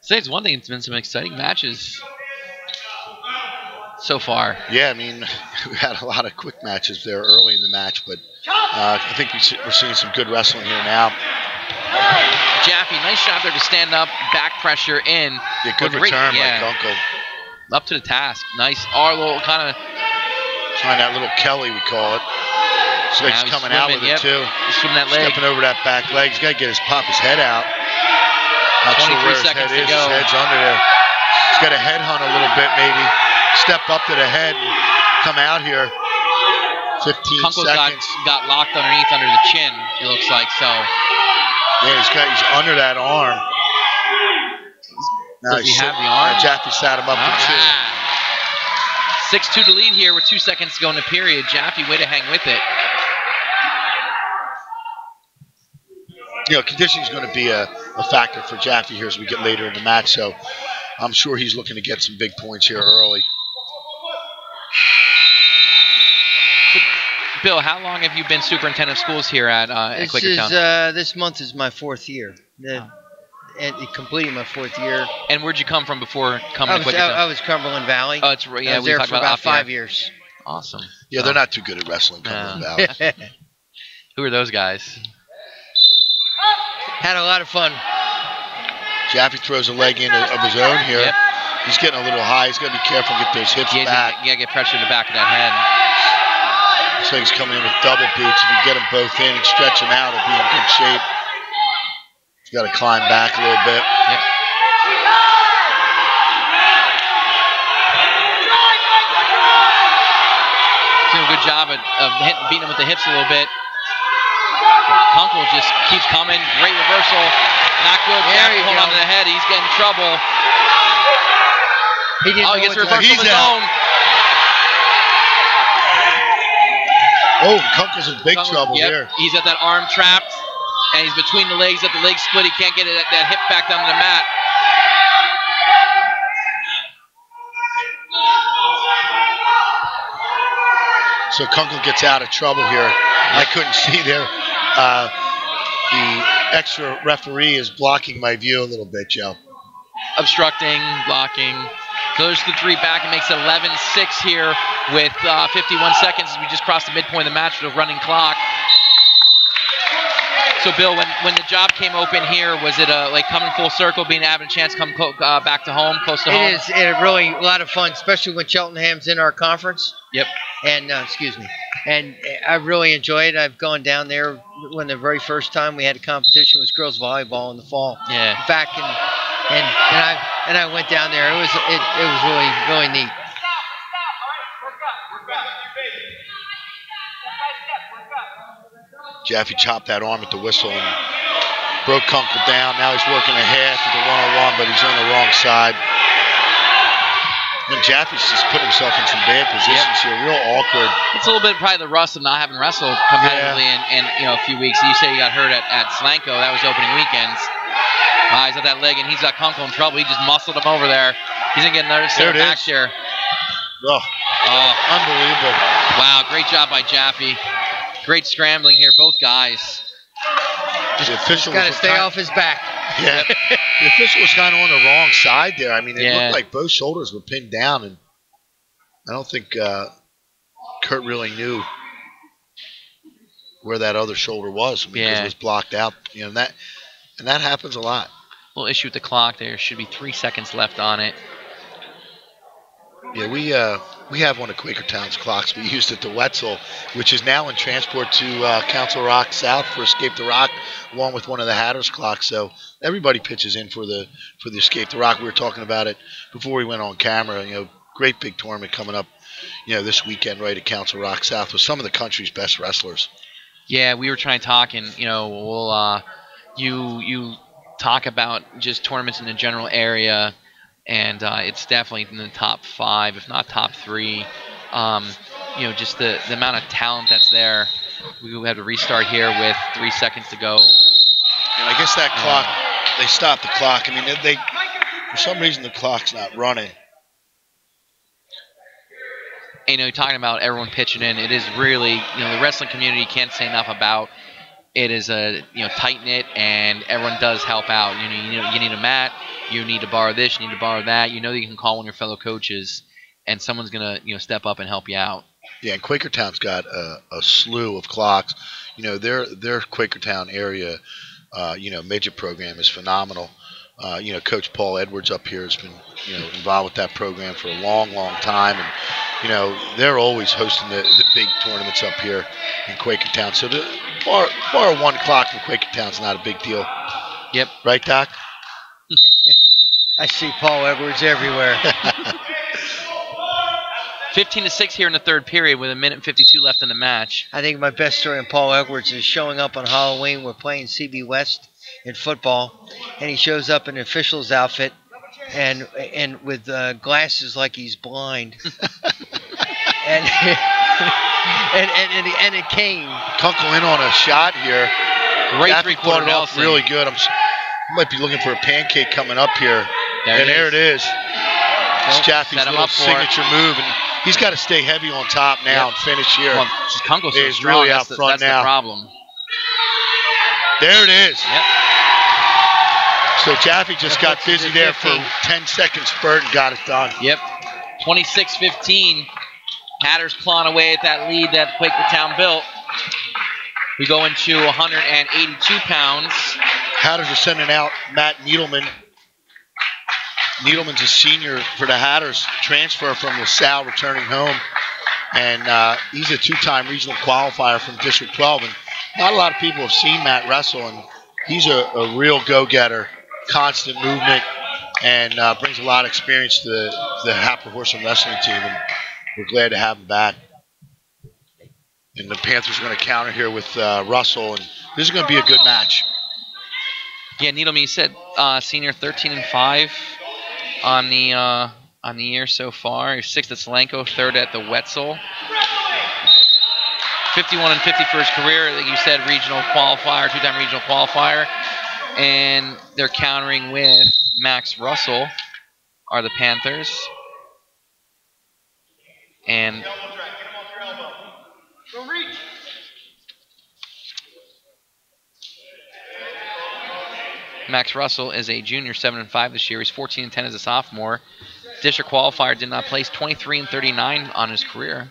Speaker 1: So it's one thing, it's been some exciting matches so far.
Speaker 3: Yeah, I mean, we had a lot of quick matches there early in the match, but I think we're seeing some good wrestling here now.
Speaker 1: Jaffe, nice shot there to stand up, back pressure in.
Speaker 3: Yeah, good return by Kunkel.
Speaker 1: Up to the task. Nice Arlo kind of.
Speaker 3: Trying that little Kelly, we call it. So he's coming out with it too.
Speaker 1: He's swimming that leg.
Speaker 3: Stepping over that back leg. He's got to get pop his head out. Not
Speaker 1: 23
Speaker 3: sure where his
Speaker 1: seconds
Speaker 3: head is.
Speaker 1: to go.
Speaker 3: His head's under there. He's got to head hunt a little bit maybe. Step up to the head and come out here. 15
Speaker 1: Kunkel
Speaker 3: seconds.
Speaker 1: got locked underneath under the chin, it looks like. So.
Speaker 3: Yeah, he's under that arm.
Speaker 1: Does he have the arm?
Speaker 3: Jaffe sat him up for 2.
Speaker 1: 6-2 to lead here with 2 seconds to go in the period. Jaffe way to hang with it.
Speaker 3: conditioning is going to be a factor for Jaffe here as we get later in the match. So I'm sure he's looking to get some big points here early.
Speaker 1: Bill, how long have you been superintendent of schools here at Quakertown?
Speaker 2: This month is my 4th year. And completing my 4th year.
Speaker 1: And where'd you come from before coming to Quakertown?
Speaker 2: I was Cumberland Valley.
Speaker 1: Oh, it's right. Yeah,
Speaker 2: I was there for about 5 years.
Speaker 1: Awesome.
Speaker 3: Yeah, they're not too good at wrestling, Cumberland Valley.
Speaker 1: Who are those guys?
Speaker 2: Had a lot of fun.
Speaker 3: Jaffe throws a leg in of his own here.
Speaker 1: Yep.
Speaker 3: He's getting a little high. He's got to be careful and get those hips back.
Speaker 1: You got to get pressure in the back of that head.
Speaker 3: Looks like he's coming in with double boots. If you get them both in and stretch them out, he'll be in good shape. He's got to climb back a little bit.
Speaker 1: Yep. Doing a good job of beating him with the hips a little bit. Kunkel just keeps coming. Great reversal. Not good. Jaffe hold on to the head. He's getting in trouble.
Speaker 2: He
Speaker 1: gets a reversal of his own.
Speaker 3: Oh, Kunkel's in big trouble here.
Speaker 1: He's at that arm trapped, and he's between the legs. At the leg split, he can't get that hip back down to the mat.
Speaker 3: So Kunkel gets out of trouble here. I couldn't see there. The extra referee is blocking my view a little bit, Joe.
Speaker 1: Obstructing, blocking. Goes to the 3 back and makes it 11-6 here with 51 seconds as we just crossed the midpoint of the match with a running clock. So, Bill, when the job came open here, was it like coming full circle, having a chance to come back to home, close to home?
Speaker 2: It is really a lot of fun, especially when Cheltenham's in our conference.
Speaker 1: Yep.
Speaker 2: And, and I really enjoy it. I've gone down there when the very first time we had a competition was girls volleyball in the fall.
Speaker 1: Yeah.
Speaker 2: Back and I went down there. It was really neat.
Speaker 3: Jaffe chopped that arm at the whistle and broke Kunkel down. Now he's working a half with the 1-on-1, but he's on the wrong side. And Jaffe's just put himself in some bad positions here, real awkward.
Speaker 1: It's a little bit probably the rust of not having wrestled competitively in a few weeks. You say you got hurt at Slanko. That was opening weekends. He's at that leg, and he's got Kunkel in trouble. He just muscled him over there. He's going to get another center back here.
Speaker 3: Oh, unbelievable.
Speaker 1: Wow, great job by Jaffe. Great scrambling here, both guys.
Speaker 2: Just got to stay off his back.
Speaker 3: Yeah, the official was kind of on the wrong side there. I mean, it looked like both shoulders were pinned down, and I don't think Kurt really knew where that other shoulder was because it was blocked out. And that happens a lot.
Speaker 1: Little issue with the clock. There should be 3 seconds left on it.
Speaker 3: Yeah, we have one of Quakertown's clocks we used at the Wetzel, which is now in transport to Council Rock South for Escape the Rock, along with one of the Hatters clocks. So everybody pitches in for the Escape the Rock. We were talking about it before we went on camera. Great big tournament coming up, this weekend right at Council Rock South with some of the country's best wrestlers. Yeah,
Speaker 1: we were trying to talk, and we'll you talk about just tournaments in the general area. And it's definitely in the top 5, if not top 3. Just the amount of talent that's there. We have to restart here with 3 seconds to go.
Speaker 3: I guess that clock, they stopped the clock. I mean, they for some reason the clock's not running.
Speaker 1: And, you're talking about everyone pitching in. It is really, the wrestling community can't say enough about. It is a tight knit, and everyone does help out. You need a mat, you need to borrow this, you need to borrow that. You can call one of your fellow coaches, and someone's gonna step up and help you out.
Speaker 3: Yeah, and Quakertown's got a slew of clocks. Their Quakertown area, midget program is phenomenal. Coach Paul Edwards up here has been involved with that program for a long, long time, and they're always hosting the big tournaments up here in Quakertown. So the bar 1 clock for Quakertown's not a big deal.
Speaker 1: Yep.
Speaker 3: Right, Doc?
Speaker 2: I see Paul Edwards everywhere.
Speaker 1: 15-6 here in the third period with 1:52 left in the match.
Speaker 2: I think my best story on Paul Edwards is showing up on Halloween. We're playing CB West in football, and he shows up in an official's outfit and with glasses like he's blind. and a cane.
Speaker 3: Kunkel in on a shot here.
Speaker 1: Great
Speaker 3: Jaffe
Speaker 1: three-quarter
Speaker 3: started off
Speaker 1: Nelson.
Speaker 3: really good. I might be looking for a pancake coming up here. There it is. It's Jaffe's little signature move, and he's got to stay heavy on top now and finish here.
Speaker 1: Well, Kunkel's so strong.
Speaker 3: Really out front
Speaker 1: that's
Speaker 3: now.
Speaker 1: the problem.
Speaker 3: There it is.
Speaker 1: Yep.
Speaker 3: So Jaffe just got busy there for 10-second spurt and got it done.
Speaker 1: Yep. 26-15. Hatters clawing away at that lead that Quakertown built. We go into 182 pounds.
Speaker 3: Hatters are sending out Matt Needleman. Needleman's a senior for the Hatters, transfer from LaSalle, returning home. And he's a two-time regional qualifier from District 12. And not a lot of people have seen Matt wrestle, and he's a real go-getter, constant movement, and brings a lot of experience to the Hatboro Horsham wrestling team. And we're glad to have him back. And the Panthers are going to counter here with Russell, and this is going to be a good match.
Speaker 1: Yeah, Needleman, you said senior 13-5 on the year so far. He's 6th at Solanco, 3rd at the Wetzel. 51-50 for his career. Like you said, regional qualifier, two-time regional qualifier. And they're countering with Max Russell, are the Panthers. And Max Russell is a junior, 7-5 this year. He's 14-10 as a sophomore. District qualifier, did not place, 23-39 on his career.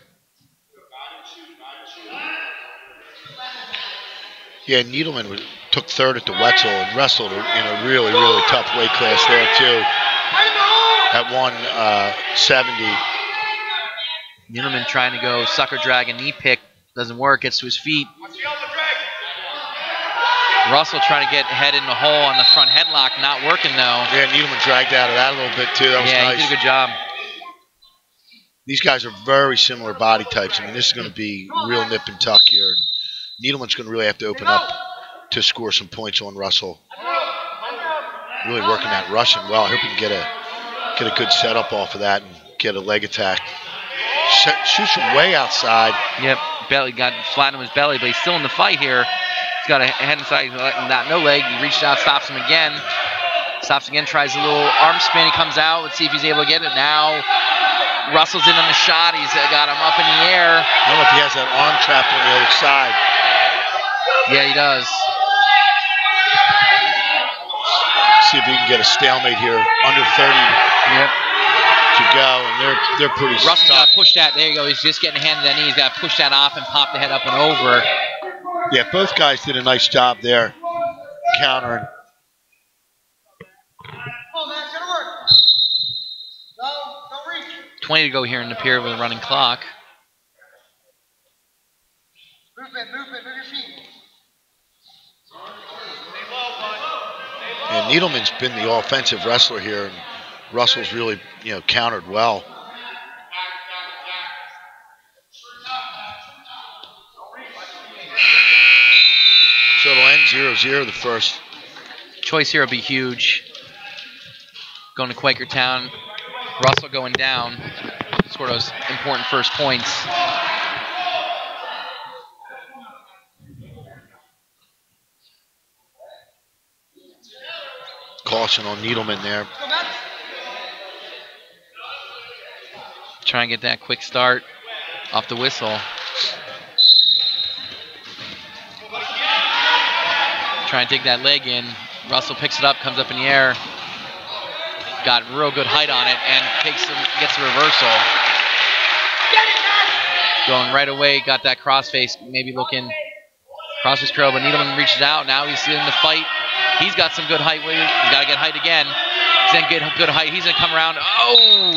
Speaker 3: Yeah, Needleman took 3rd at the Wetzel and wrestled in a really, really tough weight class there too. At 170.
Speaker 1: Needleman trying to go sucker drag and knee pick. Doesn't work, gets to his feet. Russell trying to get head in the hole on the front headlock, not working though.
Speaker 3: Yeah, Needleman dragged out of that a little bit too. That was nice.
Speaker 1: He did a good job.
Speaker 3: These guys are very similar body types. I mean, this is going to be real nip and tuck here. And Needleman's going to really have to open up to score some points on Russell. Really working that Russian well. I hope he can get a good setup off of that and get a leg attack. Shoots from way outside.
Speaker 1: Yep, belly got flat on his belly, but he's still in the fight here. He's got a head inside, no leg. He reached out, stops him again. Stops again, tries a little arm spin. He comes out. Let's see if he's able to get it now. Russell's in on the shot. He's got him up in the air.
Speaker 3: I don't know if he has that arm trapped on the other side.
Speaker 1: Yeah, he does.
Speaker 3: See if he can get a stalemate here. Under 30 to go, and they're pretty
Speaker 1: Russell's
Speaker 3: stuck.
Speaker 1: got to push that. There you go. He's just getting handed that knee. He's got to push that off and pop the head up and over.
Speaker 3: Yeah, both guys did a nice job there, countering.
Speaker 1: 20 to go here in the period with a running clock.
Speaker 4: Movement, move your feet.
Speaker 3: And Needleman's been the offensive wrestler here, and Russell's really, countered well. So it'll end 0-0 the first.
Speaker 1: Choice here will be huge. Going to Quakertown. Russell going down. Score those important first points.
Speaker 3: Caution on Needleman there.
Speaker 1: Try and get that quick start off the whistle. Try and dig that leg in. Russell picks it up, comes up in the air. Got real good height on it and gets a reversal. Going right away, got that crossface, maybe looking crossface curl, but Needleman reaches out. Now he's in the fight. He's got some good height. He's got to get height again. He's going to get good height. He's going to come around. Oh!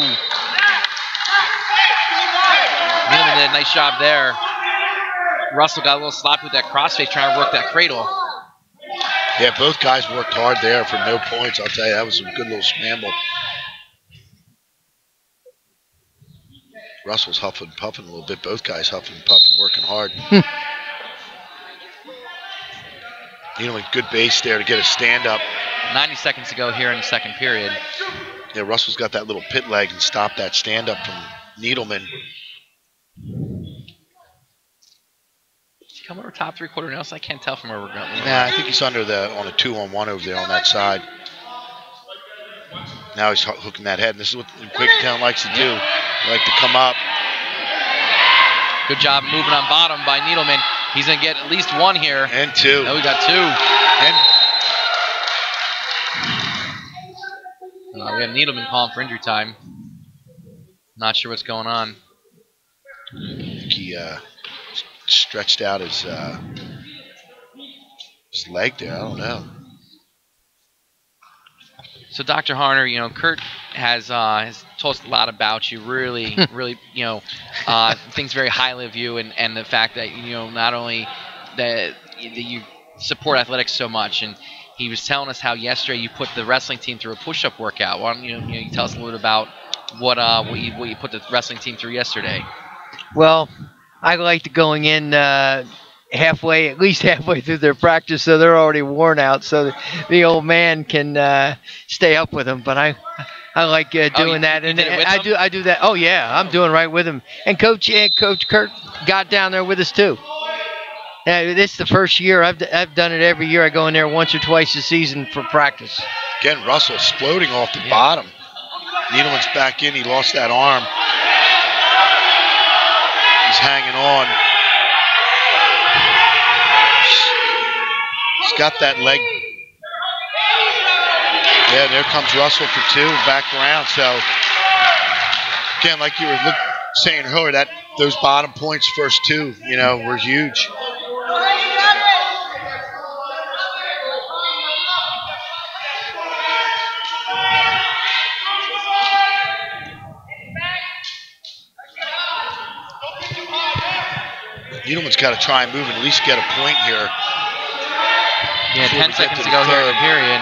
Speaker 1: Needleman did a nice job there. Russell got a little sloppy with that crossface, trying to work that cradle.
Speaker 3: Yeah, both guys worked hard there for no points. I'll tell you, that was a good little scramble. Russell's huffing and puffing a little bit. Both guys huffing and puffing, working hard. Good base there to get a stand-up.
Speaker 1: 90 seconds to go here in the second period.
Speaker 3: Yeah, Russell's got that little pit leg and stopped that stand-up from Needleman.
Speaker 1: come over top 3/4 Nelson? I can't tell from where we're going.
Speaker 3: Nah, I think he's under on a 2-on-1 over there on that side. Now he's hooking that head. And this is what Quakertown likes to do. They like to come up.
Speaker 1: Good job moving on bottom by Needleman. He's going to get at least one here.
Speaker 3: And two.
Speaker 1: No, we got two.
Speaker 3: And
Speaker 1: we have Needleman calling for injury time. Not sure what's going on.
Speaker 3: he stretched out his leg there. I don't know.
Speaker 1: So, Dr. Harner, you know, Kurt has told us a lot about you. Really, really, you know, thinks very highly of you, and the fact that, you know, not only that you support athletics so much, and he was telling us how yesterday you put the wrestling team through a push-up workout. Why don't you tell us a little bit about what you put the wrestling team through yesterday?
Speaker 2: Well, I like to going in at least halfway through their practice, so they're already worn out, so the old man can stay up with them. But I like doing that, and I do that. Oh yeah, I'm doing right with him. And Coach Kurt got down there with us too. This is the first year I've done it every year. I go in there once or twice a season for practice.
Speaker 3: Again, Russell exploding off the bottom. Needleman's back in. He lost that arm. He's hanging on. He's got that leg. Yeah, there comes Russell for two, back around. So, again, like you were saying earlier, those bottom points, first two, you know, were huge. Needleman's got to try and move and at least get a point here.
Speaker 1: Yeah, 10 seconds to go here in the period.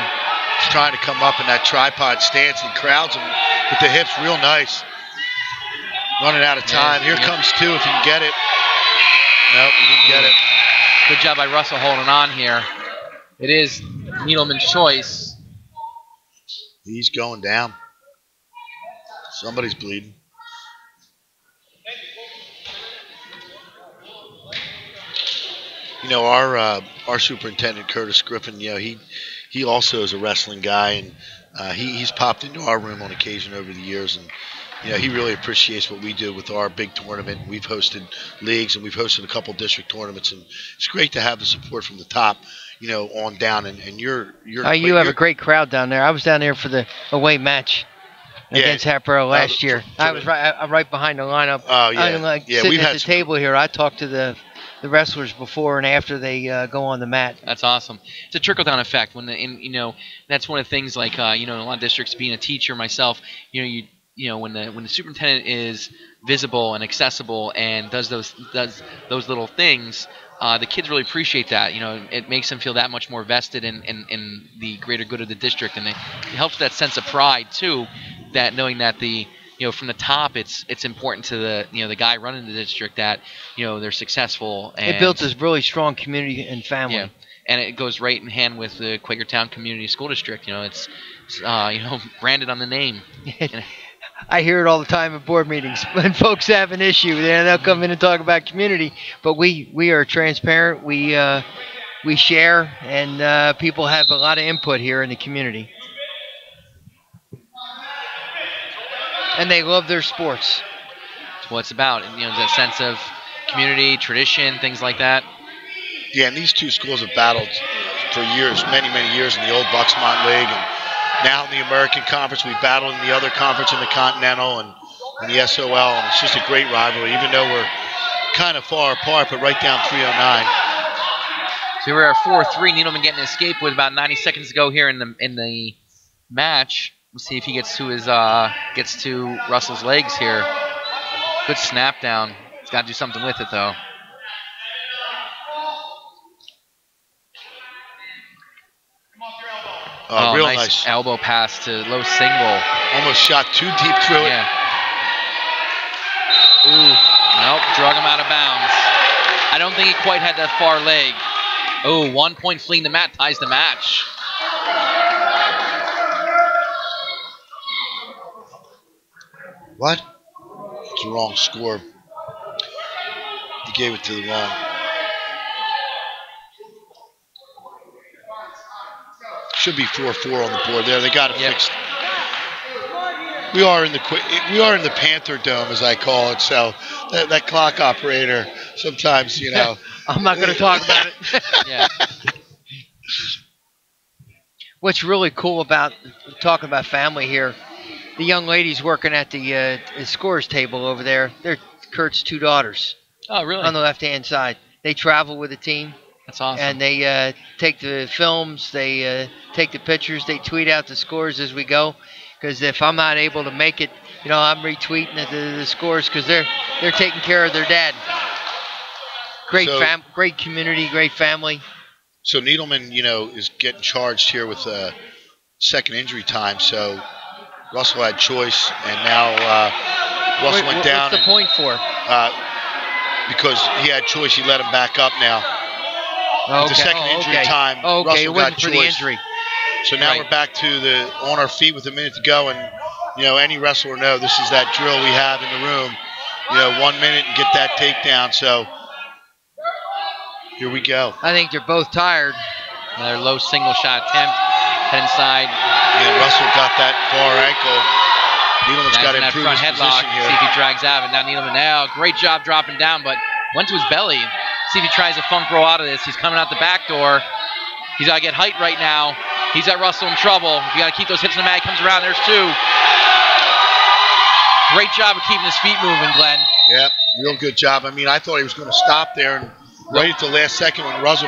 Speaker 3: He's trying to come up in that tripod stance and crowds him with the hips real nice. Running out of time. Here comes two if he can get it. Nope, he didn't get it.
Speaker 1: Good job by Russell holding on here. It is Needleman's choice.
Speaker 3: He's going down. Somebody's bleeding. You know, our superintendent, Curtis Griffin, you know, he also is a wrestling guy, and he's popped into our room on occasion over the years, and you know, he really appreciates what we do with our big tournament. We've hosted leagues, and we've hosted a couple district tournaments, and it's great to have the support from the top, you know, on down. And you have a
Speaker 2: great crowd down there. I was down there for the away match against Hatboro last year. I was right behind the lineup.
Speaker 3: Oh yeah,
Speaker 2: sitting at the table here. I talked to the wrestlers before and after they go on the mat.
Speaker 1: That's awesome. It's a trickle-down effect. You know, that's one of the things. Like you know, in a lot of districts, being a teacher myself, you know, when the superintendent is visible and accessible and does those little things, the kids really appreciate that. You know, it makes them feel that much more vested in the greater good of the district, and it helps that sense of pride too. That knowing that you know, from the top, it's important to the guy running the district that, you know, they're successful. And
Speaker 2: it built this really strong community and family.
Speaker 1: Yeah, and it goes right in hand with the Quakertown Community School District. You know, it's you know, branded on the name.
Speaker 2: I hear it all the time at board meetings when folks have an issue. They'll come in and talk about community, but we are transparent. We share, and people have a lot of input here in the community. And they love their sports.
Speaker 1: That's what it's about. And, you know, that sense of community, tradition, things like that.
Speaker 3: Yeah, and these two schools have battled for years, many years in the old Bucksmont League, and now in the American Conference. We battled in the other conference in the Continental and in the SOL, and it's just a great rivalry, even though we're kind of far apart, but right down 309.
Speaker 1: So we're at 4-3. Needleman getting an escape with about 90 seconds to go here in the match. We'll see if he gets to Russell's legs here. Good snap down. He's got to do something with it though.
Speaker 3: Oh, real nice
Speaker 1: elbow pass to low single.
Speaker 3: Almost shot too deep through it.
Speaker 1: Yeah. Ooh, nope, drug him out of bounds. I don't think he quite had that far leg. Oh, 1 point fleeing the mat ties the match.
Speaker 3: What? It's the wrong score. He gave it to the wrong. Should be 4-4 on the board there. They got it fixed. We are in the Panther Dome, as I call it. So that clock operator sometimes, you know.
Speaker 2: I'm not going to talk about it.
Speaker 1: Yeah.
Speaker 2: What's really cool about talking about family here, the young ladies working at the scores table over there, they're Kurt's 2 daughters.
Speaker 1: Oh, really?
Speaker 2: On the left-hand side. They travel with the team.
Speaker 1: That's awesome.
Speaker 2: And they take the films, they take the pictures, they tweet out the scores as we go. Because if I'm not able to make it, you know, I'm retweeting the scores because they're taking care of their dad. Great community, great family.
Speaker 3: So Needleman, you know, is getting charged here with second injury time. So Russell had choice, and now Russell went down.
Speaker 2: What's the point for?
Speaker 3: Because he had choice, he let him back up now.
Speaker 2: Okay.
Speaker 3: The second injury time,
Speaker 2: okay,
Speaker 3: Russell
Speaker 2: it wasn't
Speaker 3: got
Speaker 2: for
Speaker 3: choice.
Speaker 2: the injury.
Speaker 3: So now we're back to on our feet with a minute to go, and you know, any wrestler know this is that drill we have in the room. You know, 1 minute and get that takedown. So here we go.
Speaker 2: I think they're both tired.
Speaker 1: Another low single shot attempt. Head inside.
Speaker 3: And Russell got that far ankle. Needleman's got to improve his
Speaker 1: headlock.
Speaker 3: position here.
Speaker 1: See if he drags out of it. Now Needleman, great job dropping down, but went to his belly. See if he tries a funk roll out of this. He's coming out the back door. He's got to get height right now. He's got Russell in trouble. You got to keep those hips in the mat. He comes around. There's 2. Great job of keeping his feet moving, Glenn.
Speaker 3: Yep, real good job. I mean, I thought he was going to stop there, and right at the last second when Russell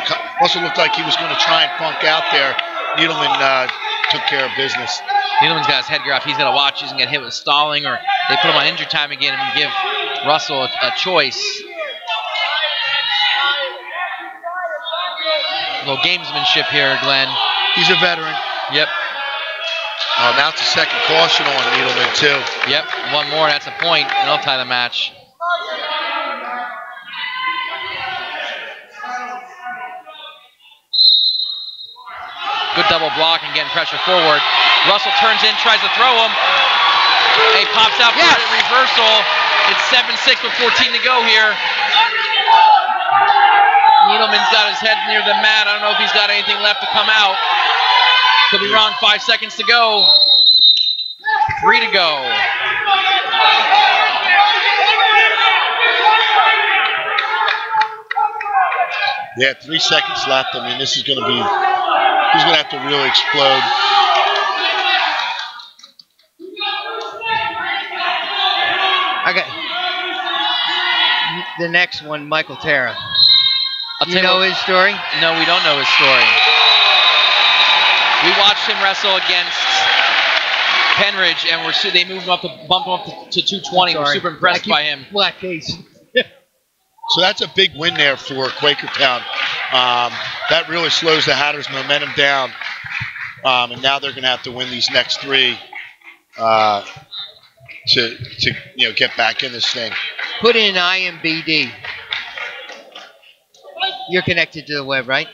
Speaker 3: looked like he was going to try and funk out there, Needleman took care of business.
Speaker 1: Needleman's got his headgear off. He's got to watch. He's going to get hit with stalling, or they put him on injury time again and give Russell a choice. A little gamesmanship here, Glenn.
Speaker 3: He's a veteran.
Speaker 1: Yep.
Speaker 3: Now it's a second caution on Needleman, too.
Speaker 1: Yep, one more. That's a point, and they'll tie the match. Good double block and getting pressure forward. Russell turns in, tries to throw him. He pops out for a reversal. It's 7-6 with 14 to go here. Needleman's got his head near the mat. I don't know if he's got anything left to come out. Could be wrong. 5 seconds to go. 3 to go.
Speaker 3: Yeah, 3 seconds left. I mean, this is going to be, he's going to have to really explode.
Speaker 2: I got the next one, Michael Terra. You know his story?
Speaker 1: No, we don't know his story. We watched him wrestle against Penridge, and they moved him up to bump him up to 220. We're super impressed by him.
Speaker 2: Black case.
Speaker 3: So that's a big win there for Quakertown. That really slows the Hatters' momentum down, and now they're going to have to win these next 3 to get back in this thing.
Speaker 2: Put in IMBD. You're connected to the web, right?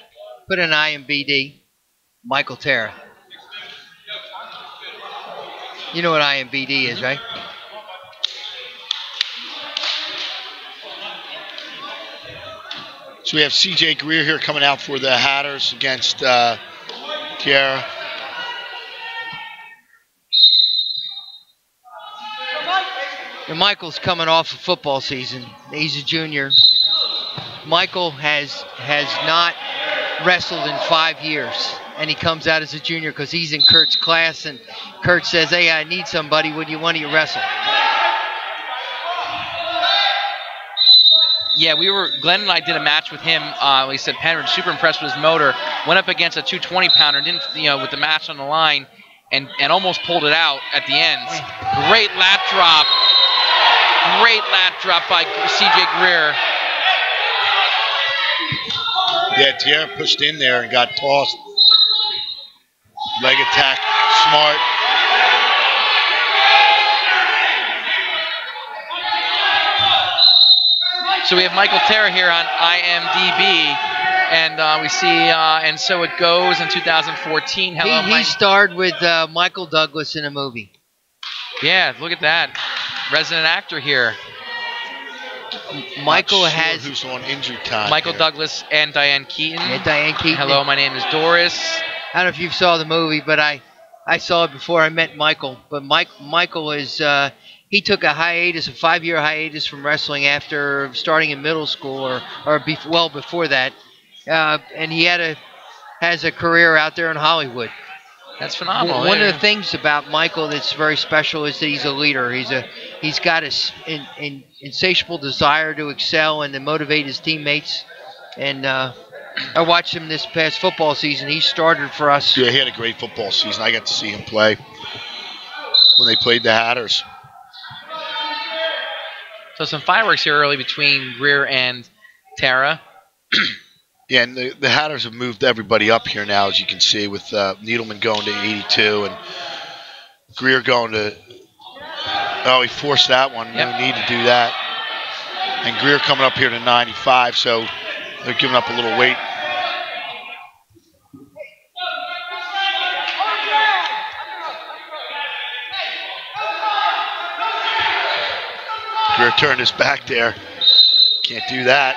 Speaker 2: Put in IMBD. Michael Terra. You know what IMBD is, right?
Speaker 3: So we have C.J. Greer here coming out for the Hatters against Tiara.
Speaker 2: And Michael's coming off of football season. He's a junior. Michael has not wrestled in 5 years, and he comes out as a junior because he's in Kurt's class, and Kurt says, "Hey, I need somebody. Would you want to wrestle?"
Speaker 1: Yeah, Glenn and I did a match with him. He said Penridge, super impressed with his motor. Went up against a 220-pounder, didn't, with the match on the line, and almost pulled it out at the end. Great lat drop. Great lat drop by C.J. Greer.
Speaker 3: Yeah, Tiara pushed in there and got tossed. Leg attack, smart.
Speaker 1: So we have Michael Terra here on IMDb, and we see, and so it goes in 2014. Hello,
Speaker 2: he starred with Michael Douglas in a movie.
Speaker 1: Yeah, look at that. Resident actor here.
Speaker 2: Michael
Speaker 3: who's on injury time.
Speaker 1: Michael
Speaker 3: here.
Speaker 1: Douglas and Diane Keaton.
Speaker 2: Yeah, Diane Keaton.
Speaker 1: Hello, my name is Doris.
Speaker 2: I don't know if you saw the movie, but I saw it before I met Michael. But Michael is he took a hiatus, a 5-year hiatus from wrestling after starting in middle school well before that, and he has a career out there in Hollywood.
Speaker 1: That's phenomenal.
Speaker 2: One of the things about Michael that's very special is that he's a leader. He's got an insatiable desire to excel and to motivate his teammates. And I watched him this past football season. He started for us.
Speaker 3: Yeah, he had a great football season. I got to see him play when they played the Hatters.
Speaker 1: So some fireworks here early between Greer and Tara.
Speaker 3: Yeah, and the Hatters have moved everybody up here now, as you can see, with Needleman going to 82 and Greer going to – oh, he forced that one.
Speaker 1: Yep.
Speaker 3: No need to do that. And Greer coming up here to 95, so they're giving up a little weight. Greer turned his back there. Can't do that.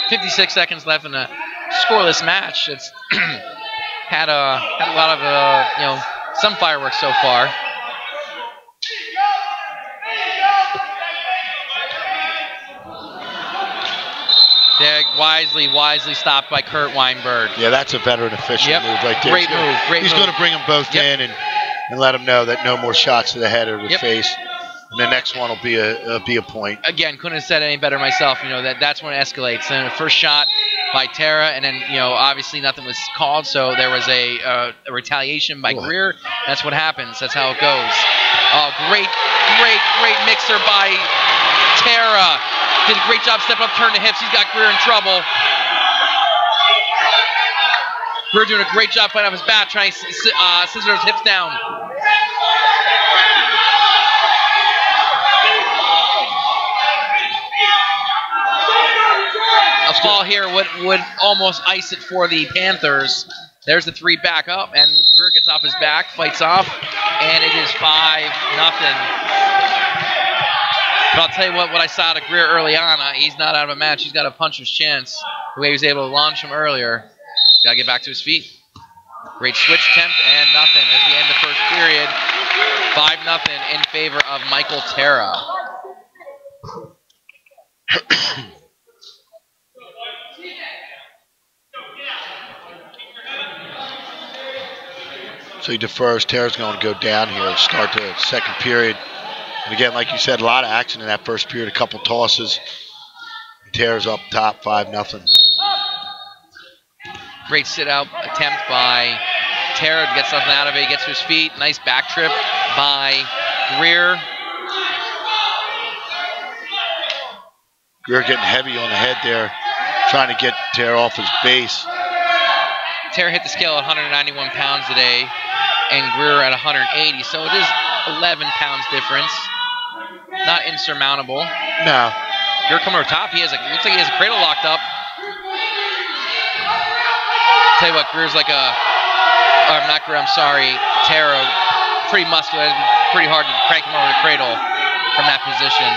Speaker 1: 56 seconds left in a scoreless match. It's had a lot of some fireworks so far. They're wisely stopped by Kurt Weinberg.
Speaker 3: Yeah, that's a veteran official move right there.
Speaker 1: Great move.
Speaker 3: He's going to bring them both in and let them know that no more shots to the head or the face. And the next one will be a point. Again,
Speaker 1: couldn't have said it any better myself. That's when it escalates. And the first shot by Tara, and then obviously nothing was called, so there was a retaliation by Greer. That's what happens. That's how it goes. Oh, great mixer by Tara. Did a great job, step up, turn the hips. He's got Greer in trouble. Greer doing a great job playing off his bat, trying to scissor his hips down. A fall here would almost ice it for the Panthers. There's the 3 back up, and Greer gets off his back, fights off, and it is 5-0. But I'll tell you what I saw to Greer early on, he's not out of a match. He's got a puncher's chance. The way he was able to launch him earlier. He's got to get back to his feet. Great switch attempt, and nothing as we end the first period. 5-0 in favor of Michael Tara.
Speaker 3: So he defers. Tara's going to go down here and start the second period. And again, like you said, a lot of action in that first period, a couple tosses. Tara's up top, 5-0.
Speaker 1: Great sit-out attempt by Tara to get something out of it. He gets to his feet. Nice back trip by Greer.
Speaker 3: Greer getting heavy on the head there, trying to get Tara off his base.
Speaker 1: Tara hit the scale at 191 pounds today, and Greer at 180, so it is 11 pounds difference. Not insurmountable.
Speaker 3: No.
Speaker 1: Greer coming over top. Looks like he has a cradle locked up. Tell you what, Greer's like Tara, pretty muscular. It'd be pretty hard to crank him over the cradle from that position.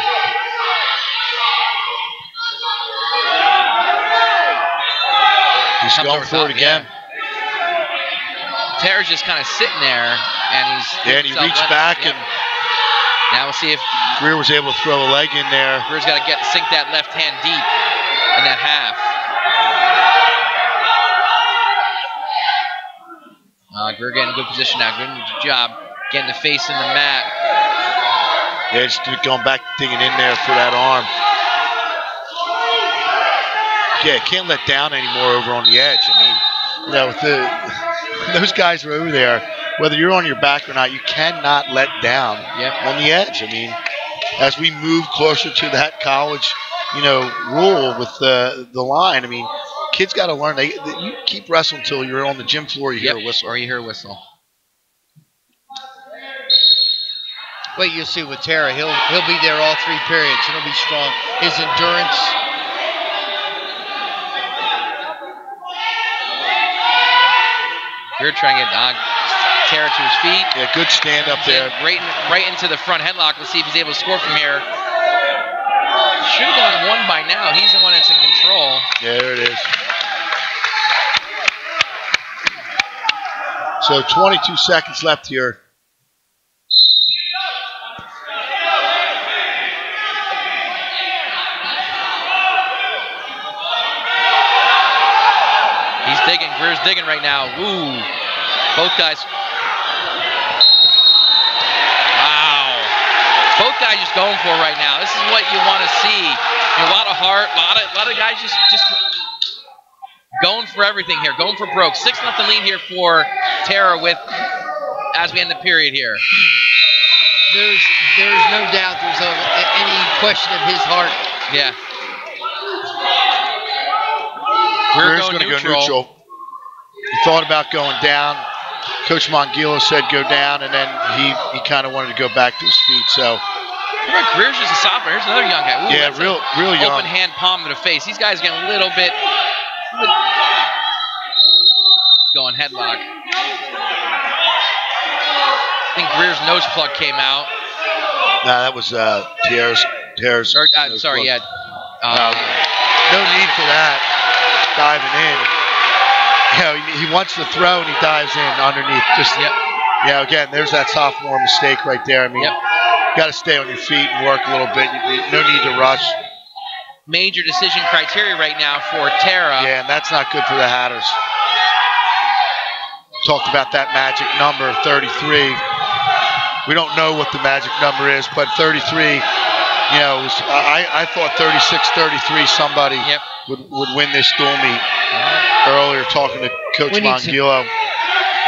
Speaker 3: He's going for it again.
Speaker 1: Tara's just kind of sitting there, and
Speaker 3: he reached back, and
Speaker 1: now we'll see if
Speaker 3: Greer was able to throw a leg in there.
Speaker 1: Greer's got to sink that left hand deep in that half. Greer getting a good position now. Good job getting the face in the mat.
Speaker 3: Yeah, just going back, digging in there for that arm. Yeah, can't let down anymore over on the edge. I mean, with those guys are over there, whether you're on your back or not, you cannot let down on the edge. I mean, as we move closer to that college, rule with the line, I mean, kids got to learn. You keep wrestling until you're on the gym floor, you hear a whistle.
Speaker 1: Or you hear a whistle.
Speaker 2: Wait, you'll see with Tara. He'll be there all 3 periods. He'll be strong. His endurance.
Speaker 1: You're trying to get Tara to his feet.
Speaker 3: Yeah, good stand up there.
Speaker 1: Right into the front headlock. Let's see if he's able to score from here. should have gone 1 by now. He's the one that's in control.
Speaker 3: Yeah, there it is. So 22 seconds left here.
Speaker 1: He's digging. Greer's digging right now. Ooh. Both guys. Wow. Both guys just going for it right now. This is what you want to see. A lot of heart. A lot of guys just going for everything here. Going for broke. 6-0 lead here for Tara with as we end the period here.
Speaker 2: There's no doubt there's any question of his heart.
Speaker 1: Yeah.
Speaker 3: Greer's going to go neutral. He thought about going down. Coach Mongilo said go down, and then he kind of wanted to go back to his feet. So
Speaker 1: Greer's just a sophomore. Here's another young guy. Ooh,
Speaker 3: yeah, real young.
Speaker 1: Open hand palm to the face. These guys getting a little bit. Going headlock. I think Greer's nose plug came out.
Speaker 3: No, that was Tara's nose
Speaker 1: sorry,
Speaker 3: plug.
Speaker 1: yeah.
Speaker 3: No need for that. Diving in. He wants to throw and he dives in underneath. Just again, there's that sophomore mistake right there. I mean, got to stay on your feet and work a little bit. No need to rush.
Speaker 1: Major decision criteria right now for Tara.
Speaker 3: Yeah, and that's not good for the Hatters. Talked about that magic number, 33. We don't know what the magic number is, but 33, I thought 36-33 somebody would win this dual meet. Earlier talking to Coach Mongilo.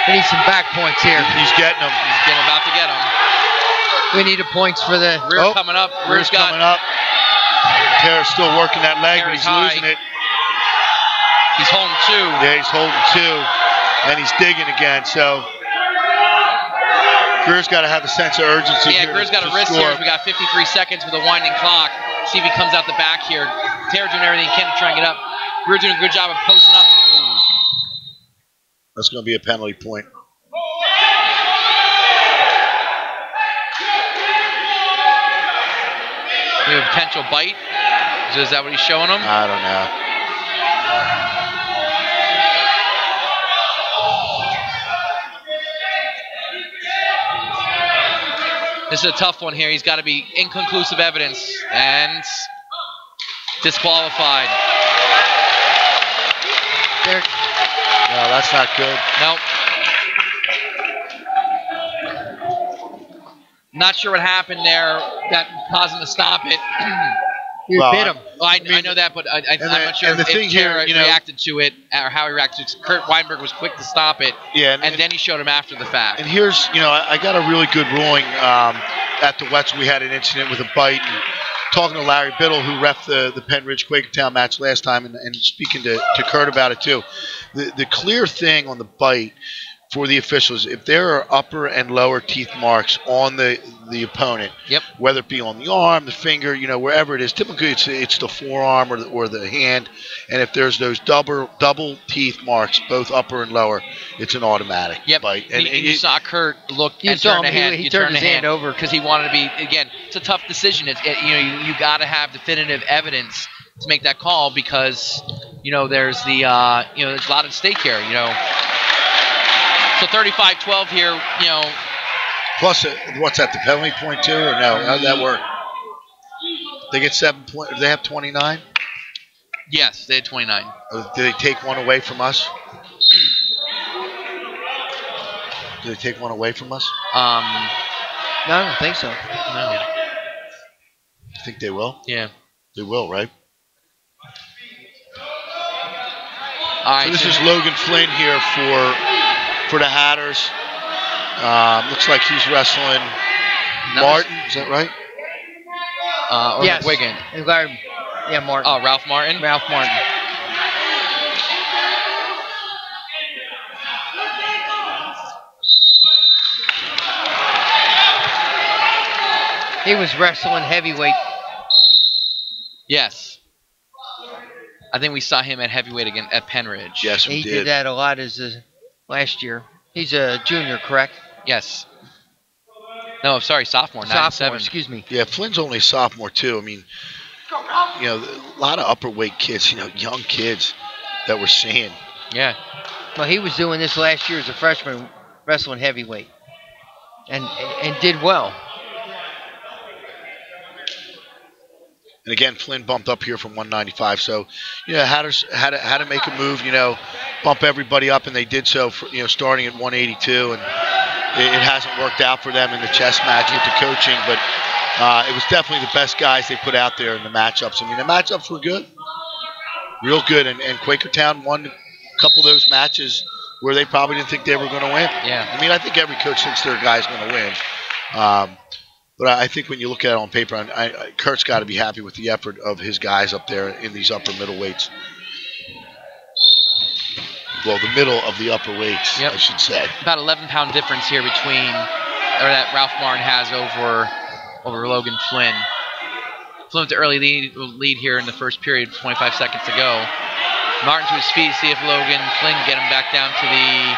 Speaker 2: We need some back points here.
Speaker 3: He's getting them.
Speaker 1: He's about to get them.
Speaker 2: We need the points for the...
Speaker 1: Greer coming up.
Speaker 3: Greer's coming up. Tara's still working that leg, but he's losing it.
Speaker 1: He's holding 2.
Speaker 3: Yeah, he's holding 2. And he's digging again, so... Greer's got to have a sense of urgency.
Speaker 1: Yeah, Greer's got a wrist here. We got 53 seconds with a winding clock. See if he comes out the back here. Tara doing everything he can to try and get up. Greer doing a good job of posting up. Ooh.
Speaker 3: That's going to be a penalty point.
Speaker 1: We have a potential bite. Is that what he's showing him?
Speaker 3: I don't know.
Speaker 1: This is a tough one here. He's got to be inconclusive evidence and disqualified.
Speaker 2: There.
Speaker 3: No, that's not good.
Speaker 1: Nope. Not sure what happened there that caused him to stop it.
Speaker 2: You bit him.
Speaker 1: I know that, but I'm not sure if Tara reacted to it or how he reacted to it. Kurt Weinberg was quick to stop it, and then he showed him after the fact.
Speaker 3: And here's, I got a really good ruling at the Wetzel. We had an incident with a bite. And talking to Larry Biddle, who ref the Penn Ridge Quakertown match last time, and speaking to Kurt about it too. The clear thing on the bite for the officials, if there are upper and lower teeth marks on the opponent, whether it be on the arm, the finger, wherever it is, typically it's the forearm or the hand, and if there's those double teeth marks, both upper and lower, it's an automatic bite.
Speaker 1: And you saw Kurt look and turn the hand.
Speaker 2: He turned his hand over
Speaker 1: because he wanted to be. Again, it's a tough decision. You got to have definitive evidence to make that call because there's there's a lot at stake here. So 35-12 here,
Speaker 3: Plus, what's that, the penalty point too, or no? How did that work? They get 7 points. Do they have 29?
Speaker 1: Yes, they had 29.
Speaker 3: Do they take one away from us? Do they take one away from us?
Speaker 2: No, I don't think so.
Speaker 1: No.
Speaker 3: I think they will?
Speaker 1: Yeah.
Speaker 3: They will, right?
Speaker 1: All right.
Speaker 3: So this is Logan Flynn here for the Hatters. Looks like he's wrestling Martin. Is that right?
Speaker 1: Or
Speaker 2: yes.
Speaker 1: McWiggin.
Speaker 2: Yeah, Martin.
Speaker 1: Oh, Ralph Martin?
Speaker 2: Ralph Martin. He was wrestling heavyweight.
Speaker 1: Yes. I think we saw him at heavyweight again at Penn Ridge.
Speaker 3: Yes, we
Speaker 2: did. He did that a lot last year. He's a junior, correct?
Speaker 1: Yes. No, sorry, sophomore.
Speaker 2: Sophomore,
Speaker 1: 97.
Speaker 2: excuse me.
Speaker 3: Yeah, Flynn's only a sophomore too. I mean, you know, a lot of upper weight kids, you know, young kids that we're seeing.
Speaker 1: Yeah.
Speaker 2: Well, he was doing this last year as a freshman, wrestling heavyweight, and did well.
Speaker 3: And again, Flynn bumped up here from 195. So, you know, Hatters had to make a move, you know, bump everybody up, and they did so, for, you know, starting at 182. And it hasn't worked out for them in the chess match with the coaching, but it was definitely the best guys they put out there in the matchups. I mean, the matchups were good, real good. And Quakertown won a couple of those matches where they probably didn't think they were going to win.
Speaker 1: Yeah.
Speaker 3: I mean, I think every coach thinks their guy's going to win. But I think when you look at it on paper, Kurt's got to be happy with the effort of his guys up there in these upper middleweights. Well, the middle of the upper weights, I should say.
Speaker 1: About 11-pound difference here between, or that Ralph Martin has over Logan Flynn. Flynn with the early lead here in the first period, 25 seconds to go. Martin to his feet, see if Logan Flynn can get him back down to the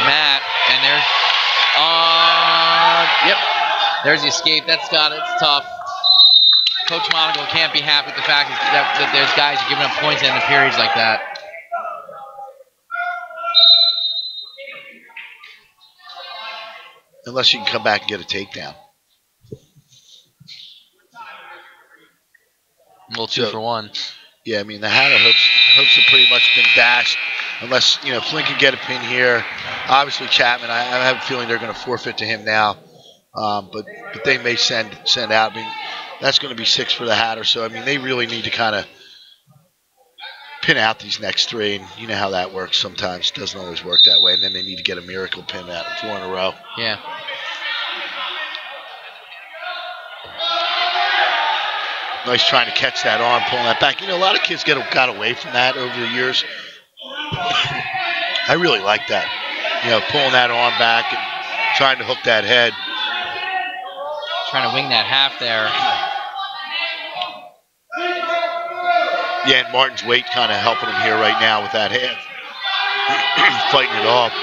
Speaker 1: mat. And there's, there's the escape. That's got it. It's tough. Coach Monaco can't be happy with the fact that there's guys who are giving up points in the periods like that.
Speaker 3: Unless you can come back and get a takedown.
Speaker 1: A little 2 for 1.
Speaker 3: Yeah, I mean, the Hatter hopes have pretty much been dashed. Unless, you know, Flynn can get a pin here. Obviously, Chapman, I have a feeling they're going to forfeit to him now. But they may send out. I mean, that's going to be 6 for the Hatter. So, I mean, they really need to kind of pin out these next 3. And you know how that works sometimes. It doesn't always work that way. And then they need to get a miracle pin out 4 in a row.
Speaker 1: Yeah.
Speaker 3: Nice trying to catch that arm, pulling that back. You know, a lot of kids got away from that over the years. I really like that. You know, pulling that arm back and trying to hook that head.
Speaker 1: Trying to wing that half there.
Speaker 3: Yeah, and Martin's weight kind of helping him here right now with that hand. Fighting it off.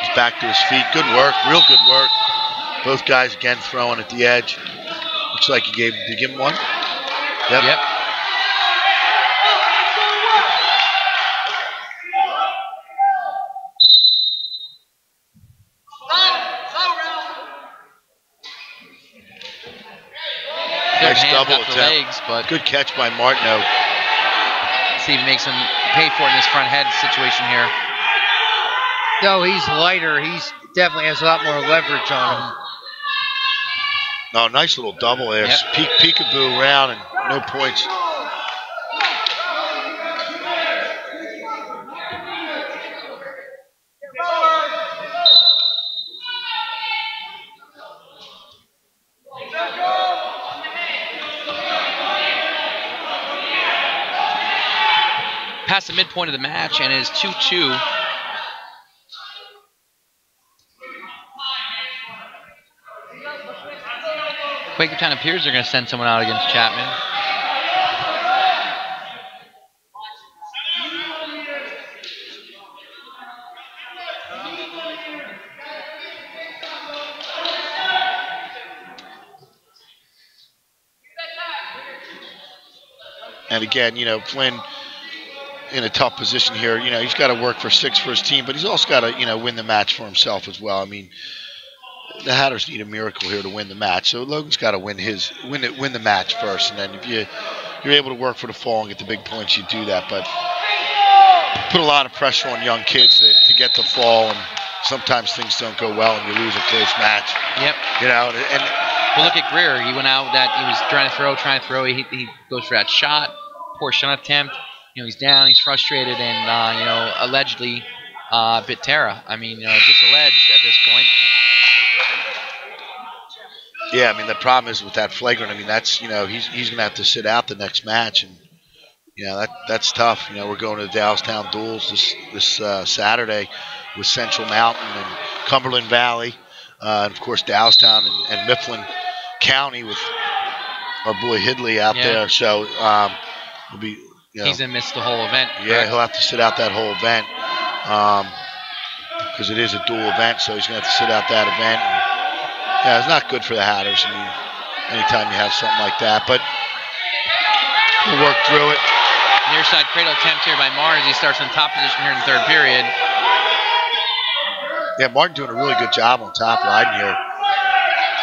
Speaker 3: He's back to his feet. Good work, real good work. Both guys again throwing at the edge. Looks like did you give him one? Yep. Nice double attempt.
Speaker 1: Legs, but
Speaker 3: good catch by Martineau.
Speaker 1: See if he makes him pay for it in this front head situation here.
Speaker 2: No, he's lighter. He's definitely has a lot more leverage on him.
Speaker 3: No, nice little double there.
Speaker 1: Yep.
Speaker 3: Peekaboo around and no points.
Speaker 1: Past the midpoint of the match and is 2-2. Quakertown appears they're going to send someone out against Chapman.
Speaker 3: And again, you know, Flynn in a tough position here. You know, he's got to work for 6 for his team, but he's also got to, you know, win the match for himself as well. I mean, the Hatters need a miracle here to win the match. So Logan's got to win the match first, and then if you're able to work for the fall and get the big points, you do that. But put a lot of pressure on young kids to get the fall, and sometimes things don't go well and you lose a close match.
Speaker 1: Yep.
Speaker 3: You know, and
Speaker 1: well, look at Greer. He went out that he was trying to throw. He goes for that shot, poor shot attempt. You know, he's down, he's frustrated, and you know, allegedly bit Tara. I mean, just alleged at this point.
Speaker 3: Yeah, I mean, the problem is with that flagrant. I mean, that's, you know, he's gonna have to sit out the next match, and you know that's tough. You know, we're going to the Dallastown duels this Saturday with Central Mountain and Cumberland Valley, and of course Dallastown and Mifflin County with our boy Hidley out there. So it'll be. You know,
Speaker 1: he's gonna miss the whole event.
Speaker 3: Yeah,
Speaker 1: correct?
Speaker 3: He'll have to sit out that whole event because it is a dual event, so he's gonna have to sit out that event. And, yeah, it's not good for the Hatters. I mean, anytime you have something like that, but We'll work through it.
Speaker 1: Near side cradle attempt here by Martin as he starts in top position here in the third period.
Speaker 3: Yeah, Martin doing a really good job on top riding here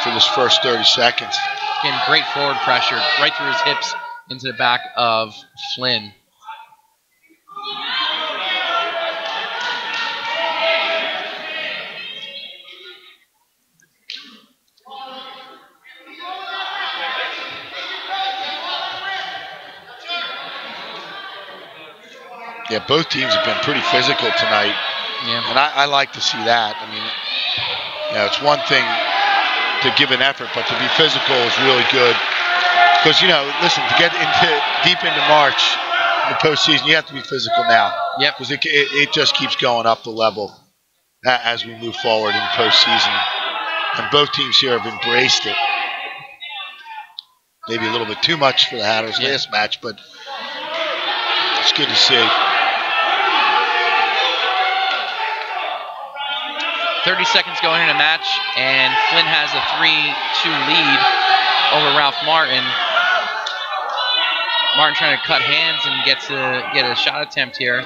Speaker 3: for this first 30 seconds.
Speaker 1: Getting great forward pressure right through his hips into the back of Flynn.
Speaker 3: Yeah, both teams have been pretty physical tonight.
Speaker 1: Yeah.
Speaker 3: And I like to see that. I mean, you know, it's one thing to give an effort, but to be physical is really good. Because, you know, listen, to get deep into March in the postseason, you have to be physical now.
Speaker 1: Yep.
Speaker 3: Because it just keeps going up the level as we move forward in the postseason. And both teams here have embraced it. Maybe a little bit too much for the Hatters last match, but it's good to see.
Speaker 1: 30 seconds going in a match, and Flynn has a 3-2 lead over Ralph Martin. Martin trying to cut hands and get a shot attempt here.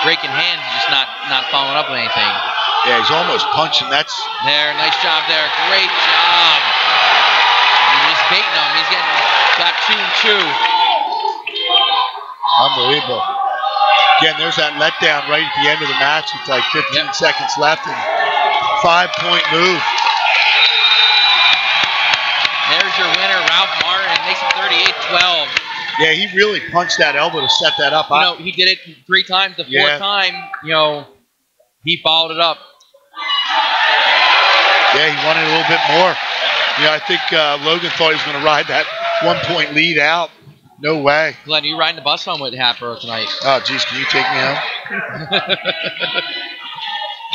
Speaker 1: Breaking hands, just not following up with anything.
Speaker 3: Yeah, he's almost punching. That's
Speaker 1: there. Nice job there. Great job. You're just baiting him. He's got 2 and 2.
Speaker 3: Unbelievable. Again, there's that letdown right at the end of the match with like 15 seconds left and 5-point move.
Speaker 1: There's your winner, Ralph Martin. Makes it 38-12.
Speaker 3: Yeah, he really punched that elbow to set that up.
Speaker 1: You know, he did it 3 times. The 4th time, you know, he followed it up.
Speaker 3: Yeah, he wanted a little bit more. You know, I think Logan thought he was going to ride that 1-point lead out. No way.
Speaker 1: Glenn, you riding the bus home with Hatboro tonight?
Speaker 3: Oh, geez, can you take me home?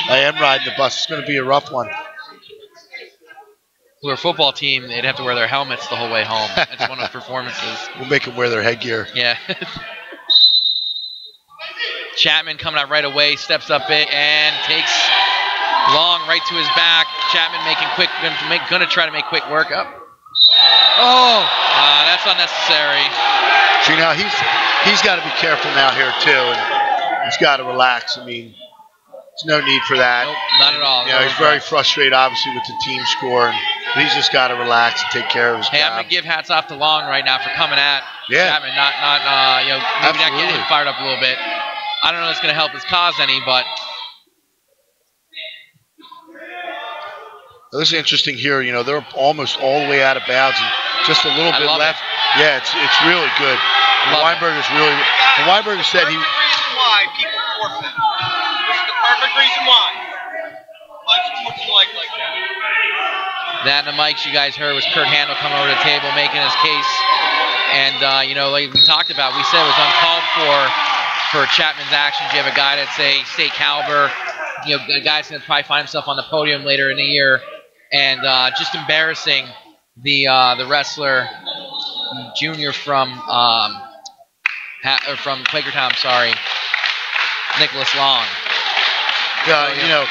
Speaker 3: I am riding the bus. It's going to be a rough one.
Speaker 1: For a football team, they'd have to wear their helmets the whole way home. It's one of the performances.
Speaker 3: We'll make them wear their headgear.
Speaker 1: Yeah. Chapman coming out right away, steps up big, and takes Long right to his back. Chapman making quick, going to try to make quick work up. Oh, that's unnecessary.
Speaker 3: See, now he's got to be careful now here too, and he's got to relax. I mean, there's no need for that.
Speaker 1: Nope, not at all.
Speaker 3: You know, he's very frustrated, obviously, with the team score, but he's just got to relax and take care of his job.
Speaker 1: I'm gonna give hats off to Long right now for coming at Chapman, not maybe not getting him fired up a little bit. I don't know if it's gonna help his cause any, but.
Speaker 3: This is interesting here. You know, they're almost all the way out of bounds and just a little bit left. Yeah, it's really good. Weinberger's really. And Weinberger said he.
Speaker 4: Perfect reason why people forfeit. This is the perfect reason why. What you like that?
Speaker 1: That and the mics you guys heard was Kurt Handel coming over to the table making his case. And, like we talked about, we said it was uncalled for Chapman's actions. You have a guy that's a state caliber. You know, a guy's going to probably find himself on the podium later in the year. And just embarrassing the wrestler junior from Quakertown, Nicholas Long.
Speaker 3: You know,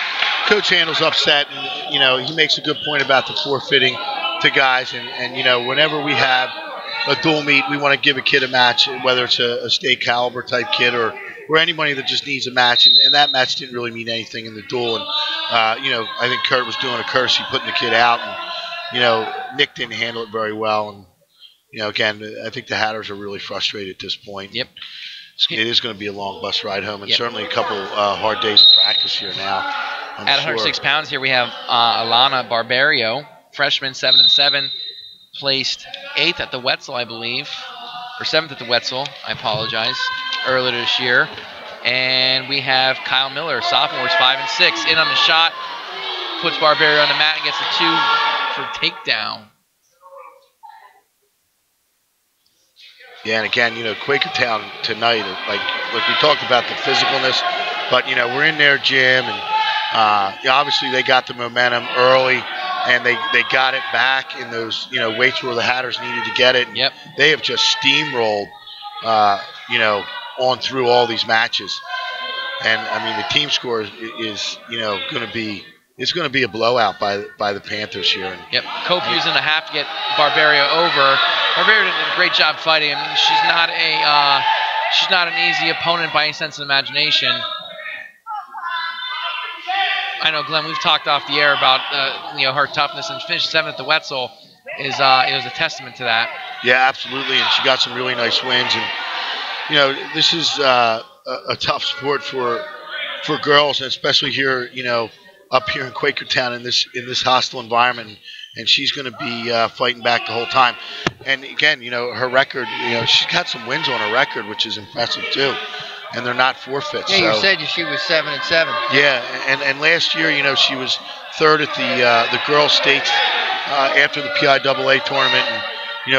Speaker 3: Coach Handel's upset, and, you know, he makes a good point about the forfeiting to guys. And you know, whenever we have a dual meet, we want to give a kid a match, whether it's a state caliber type kid or anybody that just needs a match. And that match didn't really mean anything in the duel. And, you know, I think Kurt was doing a courtesy, putting the kid out. And, you know, Nick didn't handle it very well. And, you know, again, I think the Hatters are really frustrated at this point.
Speaker 1: Yep.
Speaker 3: It is going to be a long bus ride home, and certainly a couple hard days of practice here now.
Speaker 1: At 106 pounds here we have Alana Barbario, freshman, 7-7, placed 8th at the Wetzel, I believe, or 7th at the Wetzel, I apologize, earlier this year. And we have Kyle Miller, sophomores, 5-6, in on the shot, puts Barbario on the mat and gets a 2 for takedown.
Speaker 3: Yeah, and again, you know, Quakertown tonight, like we talked about the physicalness, but, you know, we're in their gym, and obviously they got the momentum early, and they got it back in those, you know, weights where the Hatters needed to get it. And
Speaker 1: yep.
Speaker 3: They have just steamrolled, you know, on through all these matches. And, I mean, the team score is you know, going to be – it's going to be a blowout by the Panthers here.
Speaker 1: Yep. Cope using the half to get Barbario over. Barbera did a great job fighting. I mean, she's not an easy opponent by any sense of imagination. I know, Glenn, we've talked off the air about her toughness, and finishing 7th at the Wetzel is a testament to that.
Speaker 3: Yeah, absolutely, and she got some really nice wins. And this is a tough sport for girls, and especially here, up here in Quakertown in this hostile environment. And she's going to be fighting back the whole time. And again, her record, she's got some wins on her record, which is impressive too. And they're not forfeits.
Speaker 2: Yeah, you said she was 7-7.
Speaker 3: Yeah, and last year, she was 3rd at the girls' states after the PIAA tournament. And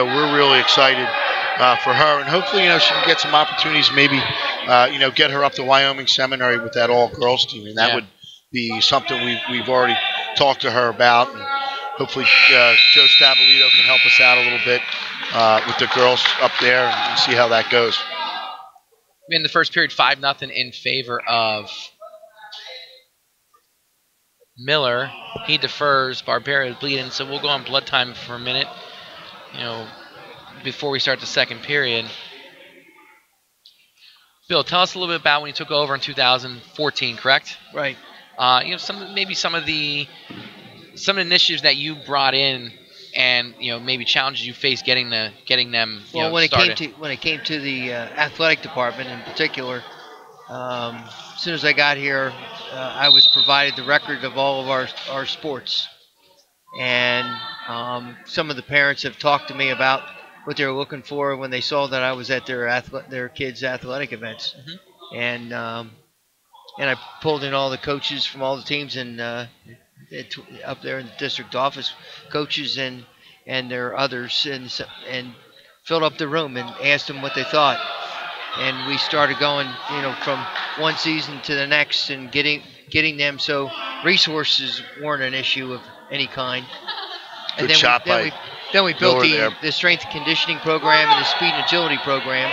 Speaker 3: we're really excited for her, and hopefully, she can get some opportunities. Maybe, get her up to Wyoming Seminary with that all-girls team, and that would be something we've already talked to her about. And hopefully, Joe Stabolito can help us out a little bit with the girls up there and see how that goes.
Speaker 1: In the first period, 5-0 in favor of Miller. He defers. Barbera is bleeding, so we'll go on blood time for a minute. Before we start the second period. Bill, tell us a little bit about when you took over in 2014, correct?
Speaker 2: Right.
Speaker 1: Some of the initiatives that you brought in, and maybe challenges you faced getting them
Speaker 2: when
Speaker 1: started.
Speaker 2: It came to the athletic department in particular, as soon as I got here, I was provided the record of all of our sports, and some of the parents have talked to me about what they were looking for when they saw that I was at their kids' athletic events, and I pulled in all the coaches from all the teams and up there in the district office, coaches and their others, and filled up the room and asked them what they thought, and we started going, from one season to the next and getting them so resources weren't an issue of any kind. And then we built the strength and conditioning program and the speed and agility program.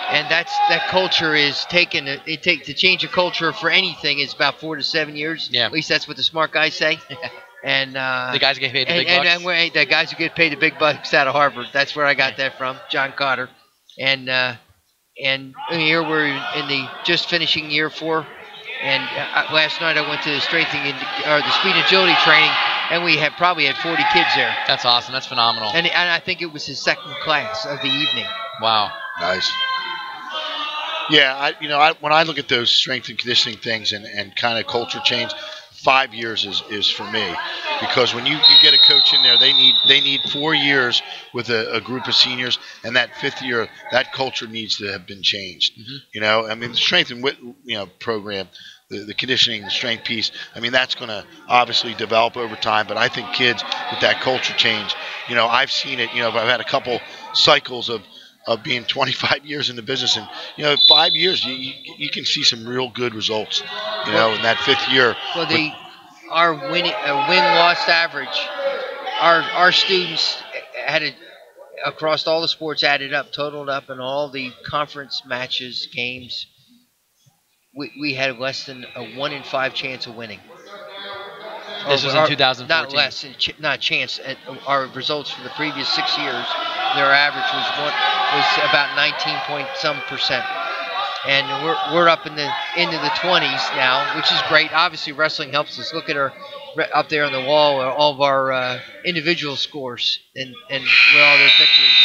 Speaker 2: And that culture is taken. To change a culture for anything is about 4 to 7 years.
Speaker 1: Yeah.
Speaker 2: At least that's what the smart guys say. And
Speaker 1: the guys who get paid the big bucks.
Speaker 2: And the guys who get paid the big bucks out of Harvard. That's where I got that from, John Cotter. And here we're in the just finishing year 4. And last night I went to the the speed and agility training, and we probably had 40 kids there.
Speaker 1: That's awesome. That's phenomenal.
Speaker 2: And I think it was his second class of the evening.
Speaker 1: Wow.
Speaker 3: Nice. Yeah, when I look at those strength and conditioning things and kind of culture change, 5 years is for me, because when you get a coach in there, they need 4 years with a group of seniors, and that 5th year, that culture needs to have been changed. The strength and program, the conditioning, the strength piece, that's going to obviously develop over time, but I think kids with that culture change, I've seen it. I've had a couple cycles of being 25 years in the business, and 5 years you can see some real good results, in that 5th year.
Speaker 2: Well, our win-loss average, our students had across all the sports added up, totaled up, and all the conference matches, games, we had less than a 1 in 5 chance of winning.
Speaker 1: This was in 2014.
Speaker 2: Not less, not chance. Our results for the previous 6 years, their average was about 19-point-some%, and we're up into the 20s now, which is great. Obviously, wrestling helps us. Look at our up there on the wall, all of our individual scores and with all those victories.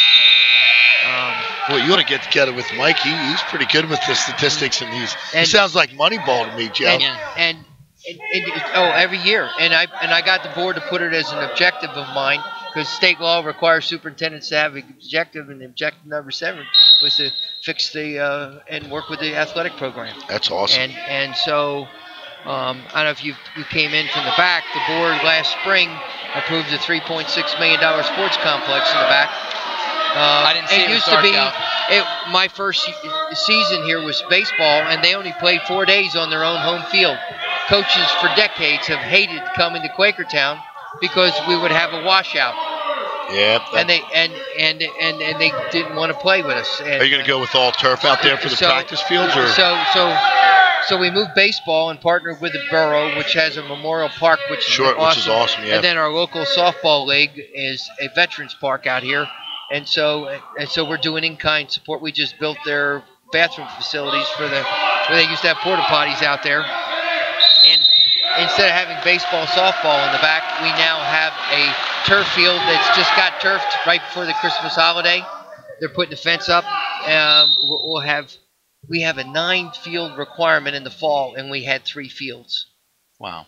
Speaker 3: Well, you want to get together with Mike. He's pretty good with the statistics and these. He sounds like Moneyball to me, Joe.
Speaker 2: And every year, and I got the board to put it as an objective of mine, because state law requires superintendents to have an objective, and objective number 7 was to fix and work with the athletic program.
Speaker 3: That's awesome.
Speaker 2: And so I don't know if you came in from the back. The board last spring approved a $3.6 million sports complex in the back.
Speaker 1: I didn't see it used to be.
Speaker 2: My first season here was baseball, and they only played 4 days on their own home field. Coaches for decades have hated coming to Quakertown because we would have a washout.
Speaker 3: Yeah.
Speaker 2: And they didn't want to play with us. And,
Speaker 3: are you going to go with all turf out there for the practice fields? Or?
Speaker 2: So we moved baseball and partnered with the borough, which has a memorial park, which is awesome.
Speaker 3: Which is awesome. Yeah.
Speaker 2: And then our local softball league is a veterans park out here, And so we're doing in-kind support. We just built their bathroom facilities where they used to have porta potties out there. And instead of having baseball, softball in the back, we now have a turf field that's just got turfed right before the Christmas holiday. They're putting the fence up. We have a 9-field requirement in the fall, and we had 3 fields.
Speaker 1: Wow.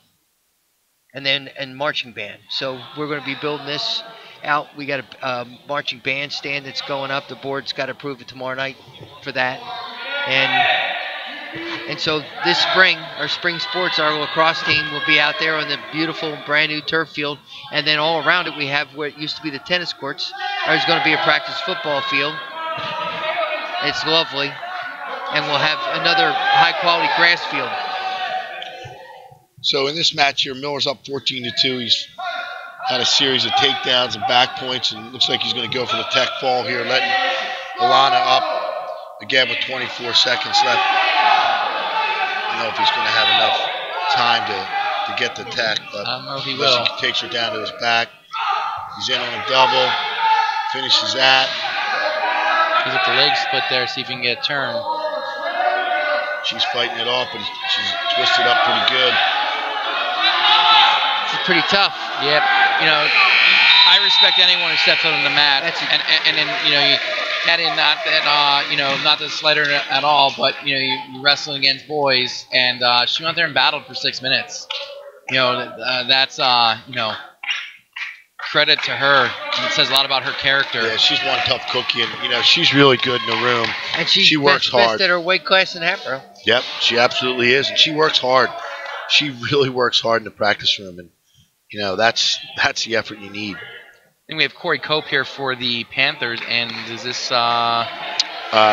Speaker 2: And marching band. So we're going to be building this out. We got a marching band stand that's going up. The board's got to approve it tomorrow night for that. And so this spring, our spring sports, our lacrosse team will be out there on the beautiful brand new turf field. And then all around it we have what used to be the tennis courts. There's going to be a practice football field. It's lovely. And we'll have another high-quality grass field.
Speaker 3: So in this match here, Miller's up 14-2. He's had a series of takedowns and back points, and looks like he's going to go for the tech fall here, letting Alana up again with 24 seconds left. I don't know if he's going to have enough time to get the tech, but
Speaker 1: I don't know if he will.
Speaker 3: He takes her down to his back. He's in on a double, finishes that.
Speaker 1: He's at the leg split there, see if he can get a turn.
Speaker 3: She's fighting it off, but she's twisted up pretty good.
Speaker 2: It's pretty tough.
Speaker 1: Yep. You know, I respect anyone who steps out on the mat, and you know, you add in not that not to slight her at all, but you know, you're wrestling against boys, and she went there and battled for 6 minutes. You know, that's you know, credit to her. It says a lot about her character.
Speaker 3: Yeah, she's one tough cookie, and you know, she's really good in the room.
Speaker 2: And
Speaker 3: she works hard.
Speaker 2: Best at her weight class in Hatboro.
Speaker 3: Yep, she absolutely is, and she works hard. She really works hard in the practice room, and you know, that's the effort you need.
Speaker 1: I think we have Corey Cope here for the Panthers, and is this?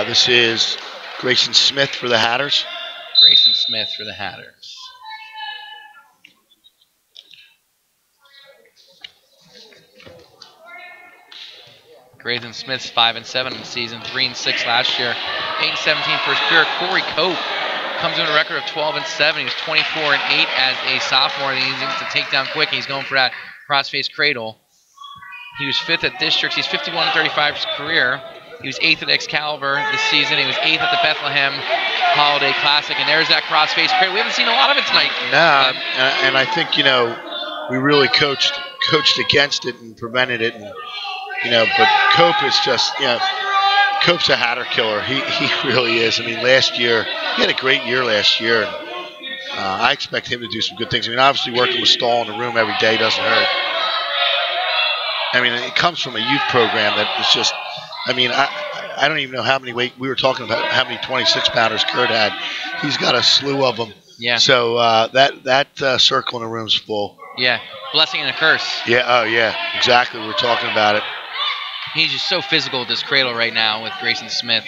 Speaker 3: This is Grayson Smith for the Hatters.
Speaker 1: Grayson Smith for the Hatters. Grayson Smith's 5-7 in the season, 3-6 last year, 8-17 for his career. Corey Cope comes in a record of 12-7. He was 24-8 as a sophomore. And he's to take down quick. He's going for that cross-face cradle. He was 5th at districts. He's 51-35 for his career. He was 8th at Excalibur this season. He was 8th at the Bethlehem Holiday Classic. And there's that cross-face cradle. We haven't seen a lot of it tonight.
Speaker 3: No, and I think, you know, we really coached against it and prevented it. And, you know, but Cope is just, you know, Cope's a Hatter killer. He really is. I mean, last year, he had a great year last year. And, I expect him to do some good things. I mean, obviously working with Stahl in the room every day doesn't hurt. I mean, it comes from a youth program that is just, I mean, I don't even know how many weight, we were talking about how many 26-pounders Kurt had. He's got a slew of them.
Speaker 1: Yeah.
Speaker 3: So that circle in the room's full.
Speaker 1: Yeah, blessing and a curse.
Speaker 3: Yeah, oh yeah, exactly. We're talking about it.
Speaker 1: He's just so physical with this cradle right now with Grayson Smith.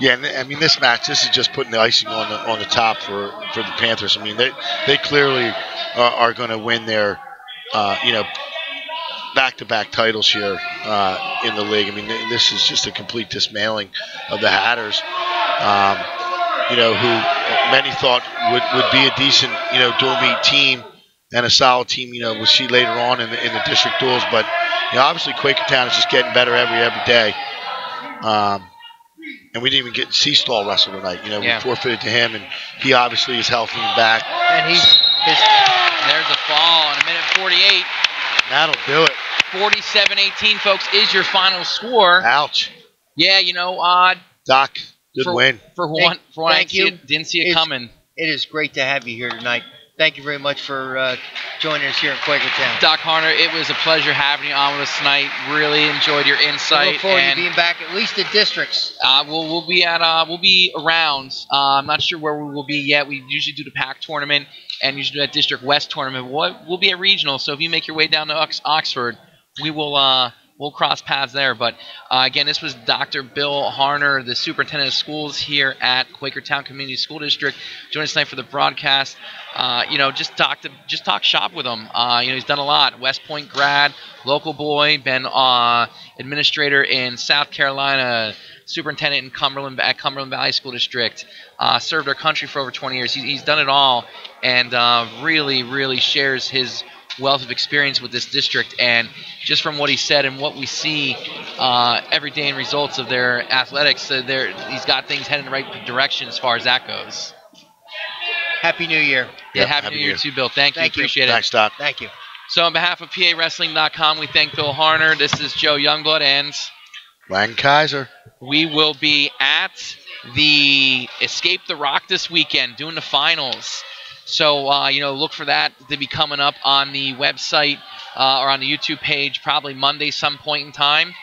Speaker 3: Yeah, and I mean, this match, this is just putting the icing on the top for the Panthers. I mean, they clearly are going to win their, you know, back-to-back titles here in the league. I mean, this is just a complete dismantling of the Hatters, you know, who many thought would be a decent, you know, dual meet team and a solid team, you know, we'll see later on in the district duels. But, you know, obviously Quakertown is just getting better every day. And we didn't even get to see Stahl wrestle tonight. You know, we forfeited to him, and he obviously is healthy and back.
Speaker 2: And
Speaker 1: there's a fall in a minute 48.
Speaker 3: That'll do it.
Speaker 1: 47-18, folks, is your final score.
Speaker 3: Ouch.
Speaker 1: Yeah, you know,
Speaker 3: Doc, good win.
Speaker 1: For one,
Speaker 2: thank you.
Speaker 1: Didn't see it coming.
Speaker 2: It is great to have you here tonight. Thank you very much for joining us here in Quakertown.
Speaker 1: Doc Harner, it was a pleasure having you on with us tonight. Really enjoyed your insight.
Speaker 2: I look forward to being back at least at districts.
Speaker 1: We'll be around. I'm not sure where we will be yet. We usually do the PAC tournament and usually do that District West tournament. We'll be at regional, so if you make your way down to Oxford, we will we'll cross paths there. But again, this was Dr. Bill Harner, the superintendent of schools here at Quakertown Community School District. Join us tonight for the broadcast. You know, just talk shop with him. You know, he's done a lot. West Point grad, local boy, been administrator in South Carolina, superintendent in Cumberland Valley School District. Served our country for over 20 years. He's done it all, and really shares his wealth of experience with this district, and just from what he said and what we see every day in results of their athletics, he's got things heading in the right direction as far as that goes.
Speaker 2: Happy New Year.
Speaker 1: Yeah, happy New Year too, Bill. Thank you. Appreciate it.
Speaker 3: Thanks, Doc.
Speaker 2: Thank you.
Speaker 1: So on behalf of PAWrestling.com, we thank Bill Harner. This is Joe Youngblood, and
Speaker 3: Glenn Kaiser.
Speaker 1: we will be at the Escape the Rock this weekend, doing the finals. So, look for that to be coming up on the website or on the YouTube page probably Monday some point in time.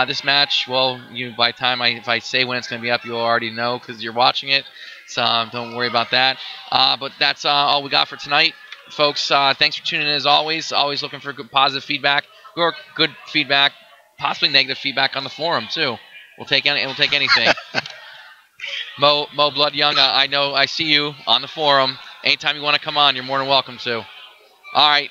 Speaker 1: This match, well, by the time if I say when it's going to be up, you'll already know because you're watching it. So don't worry about that. But that's all we got for tonight, folks. Thanks for tuning in as always. Always looking for good positive feedback or good feedback, possibly negative feedback on the forum too. We'll take anything. Mo Blood Young, I know I see you on the forum. Anytime you want to come on, you're more than welcome to. All right.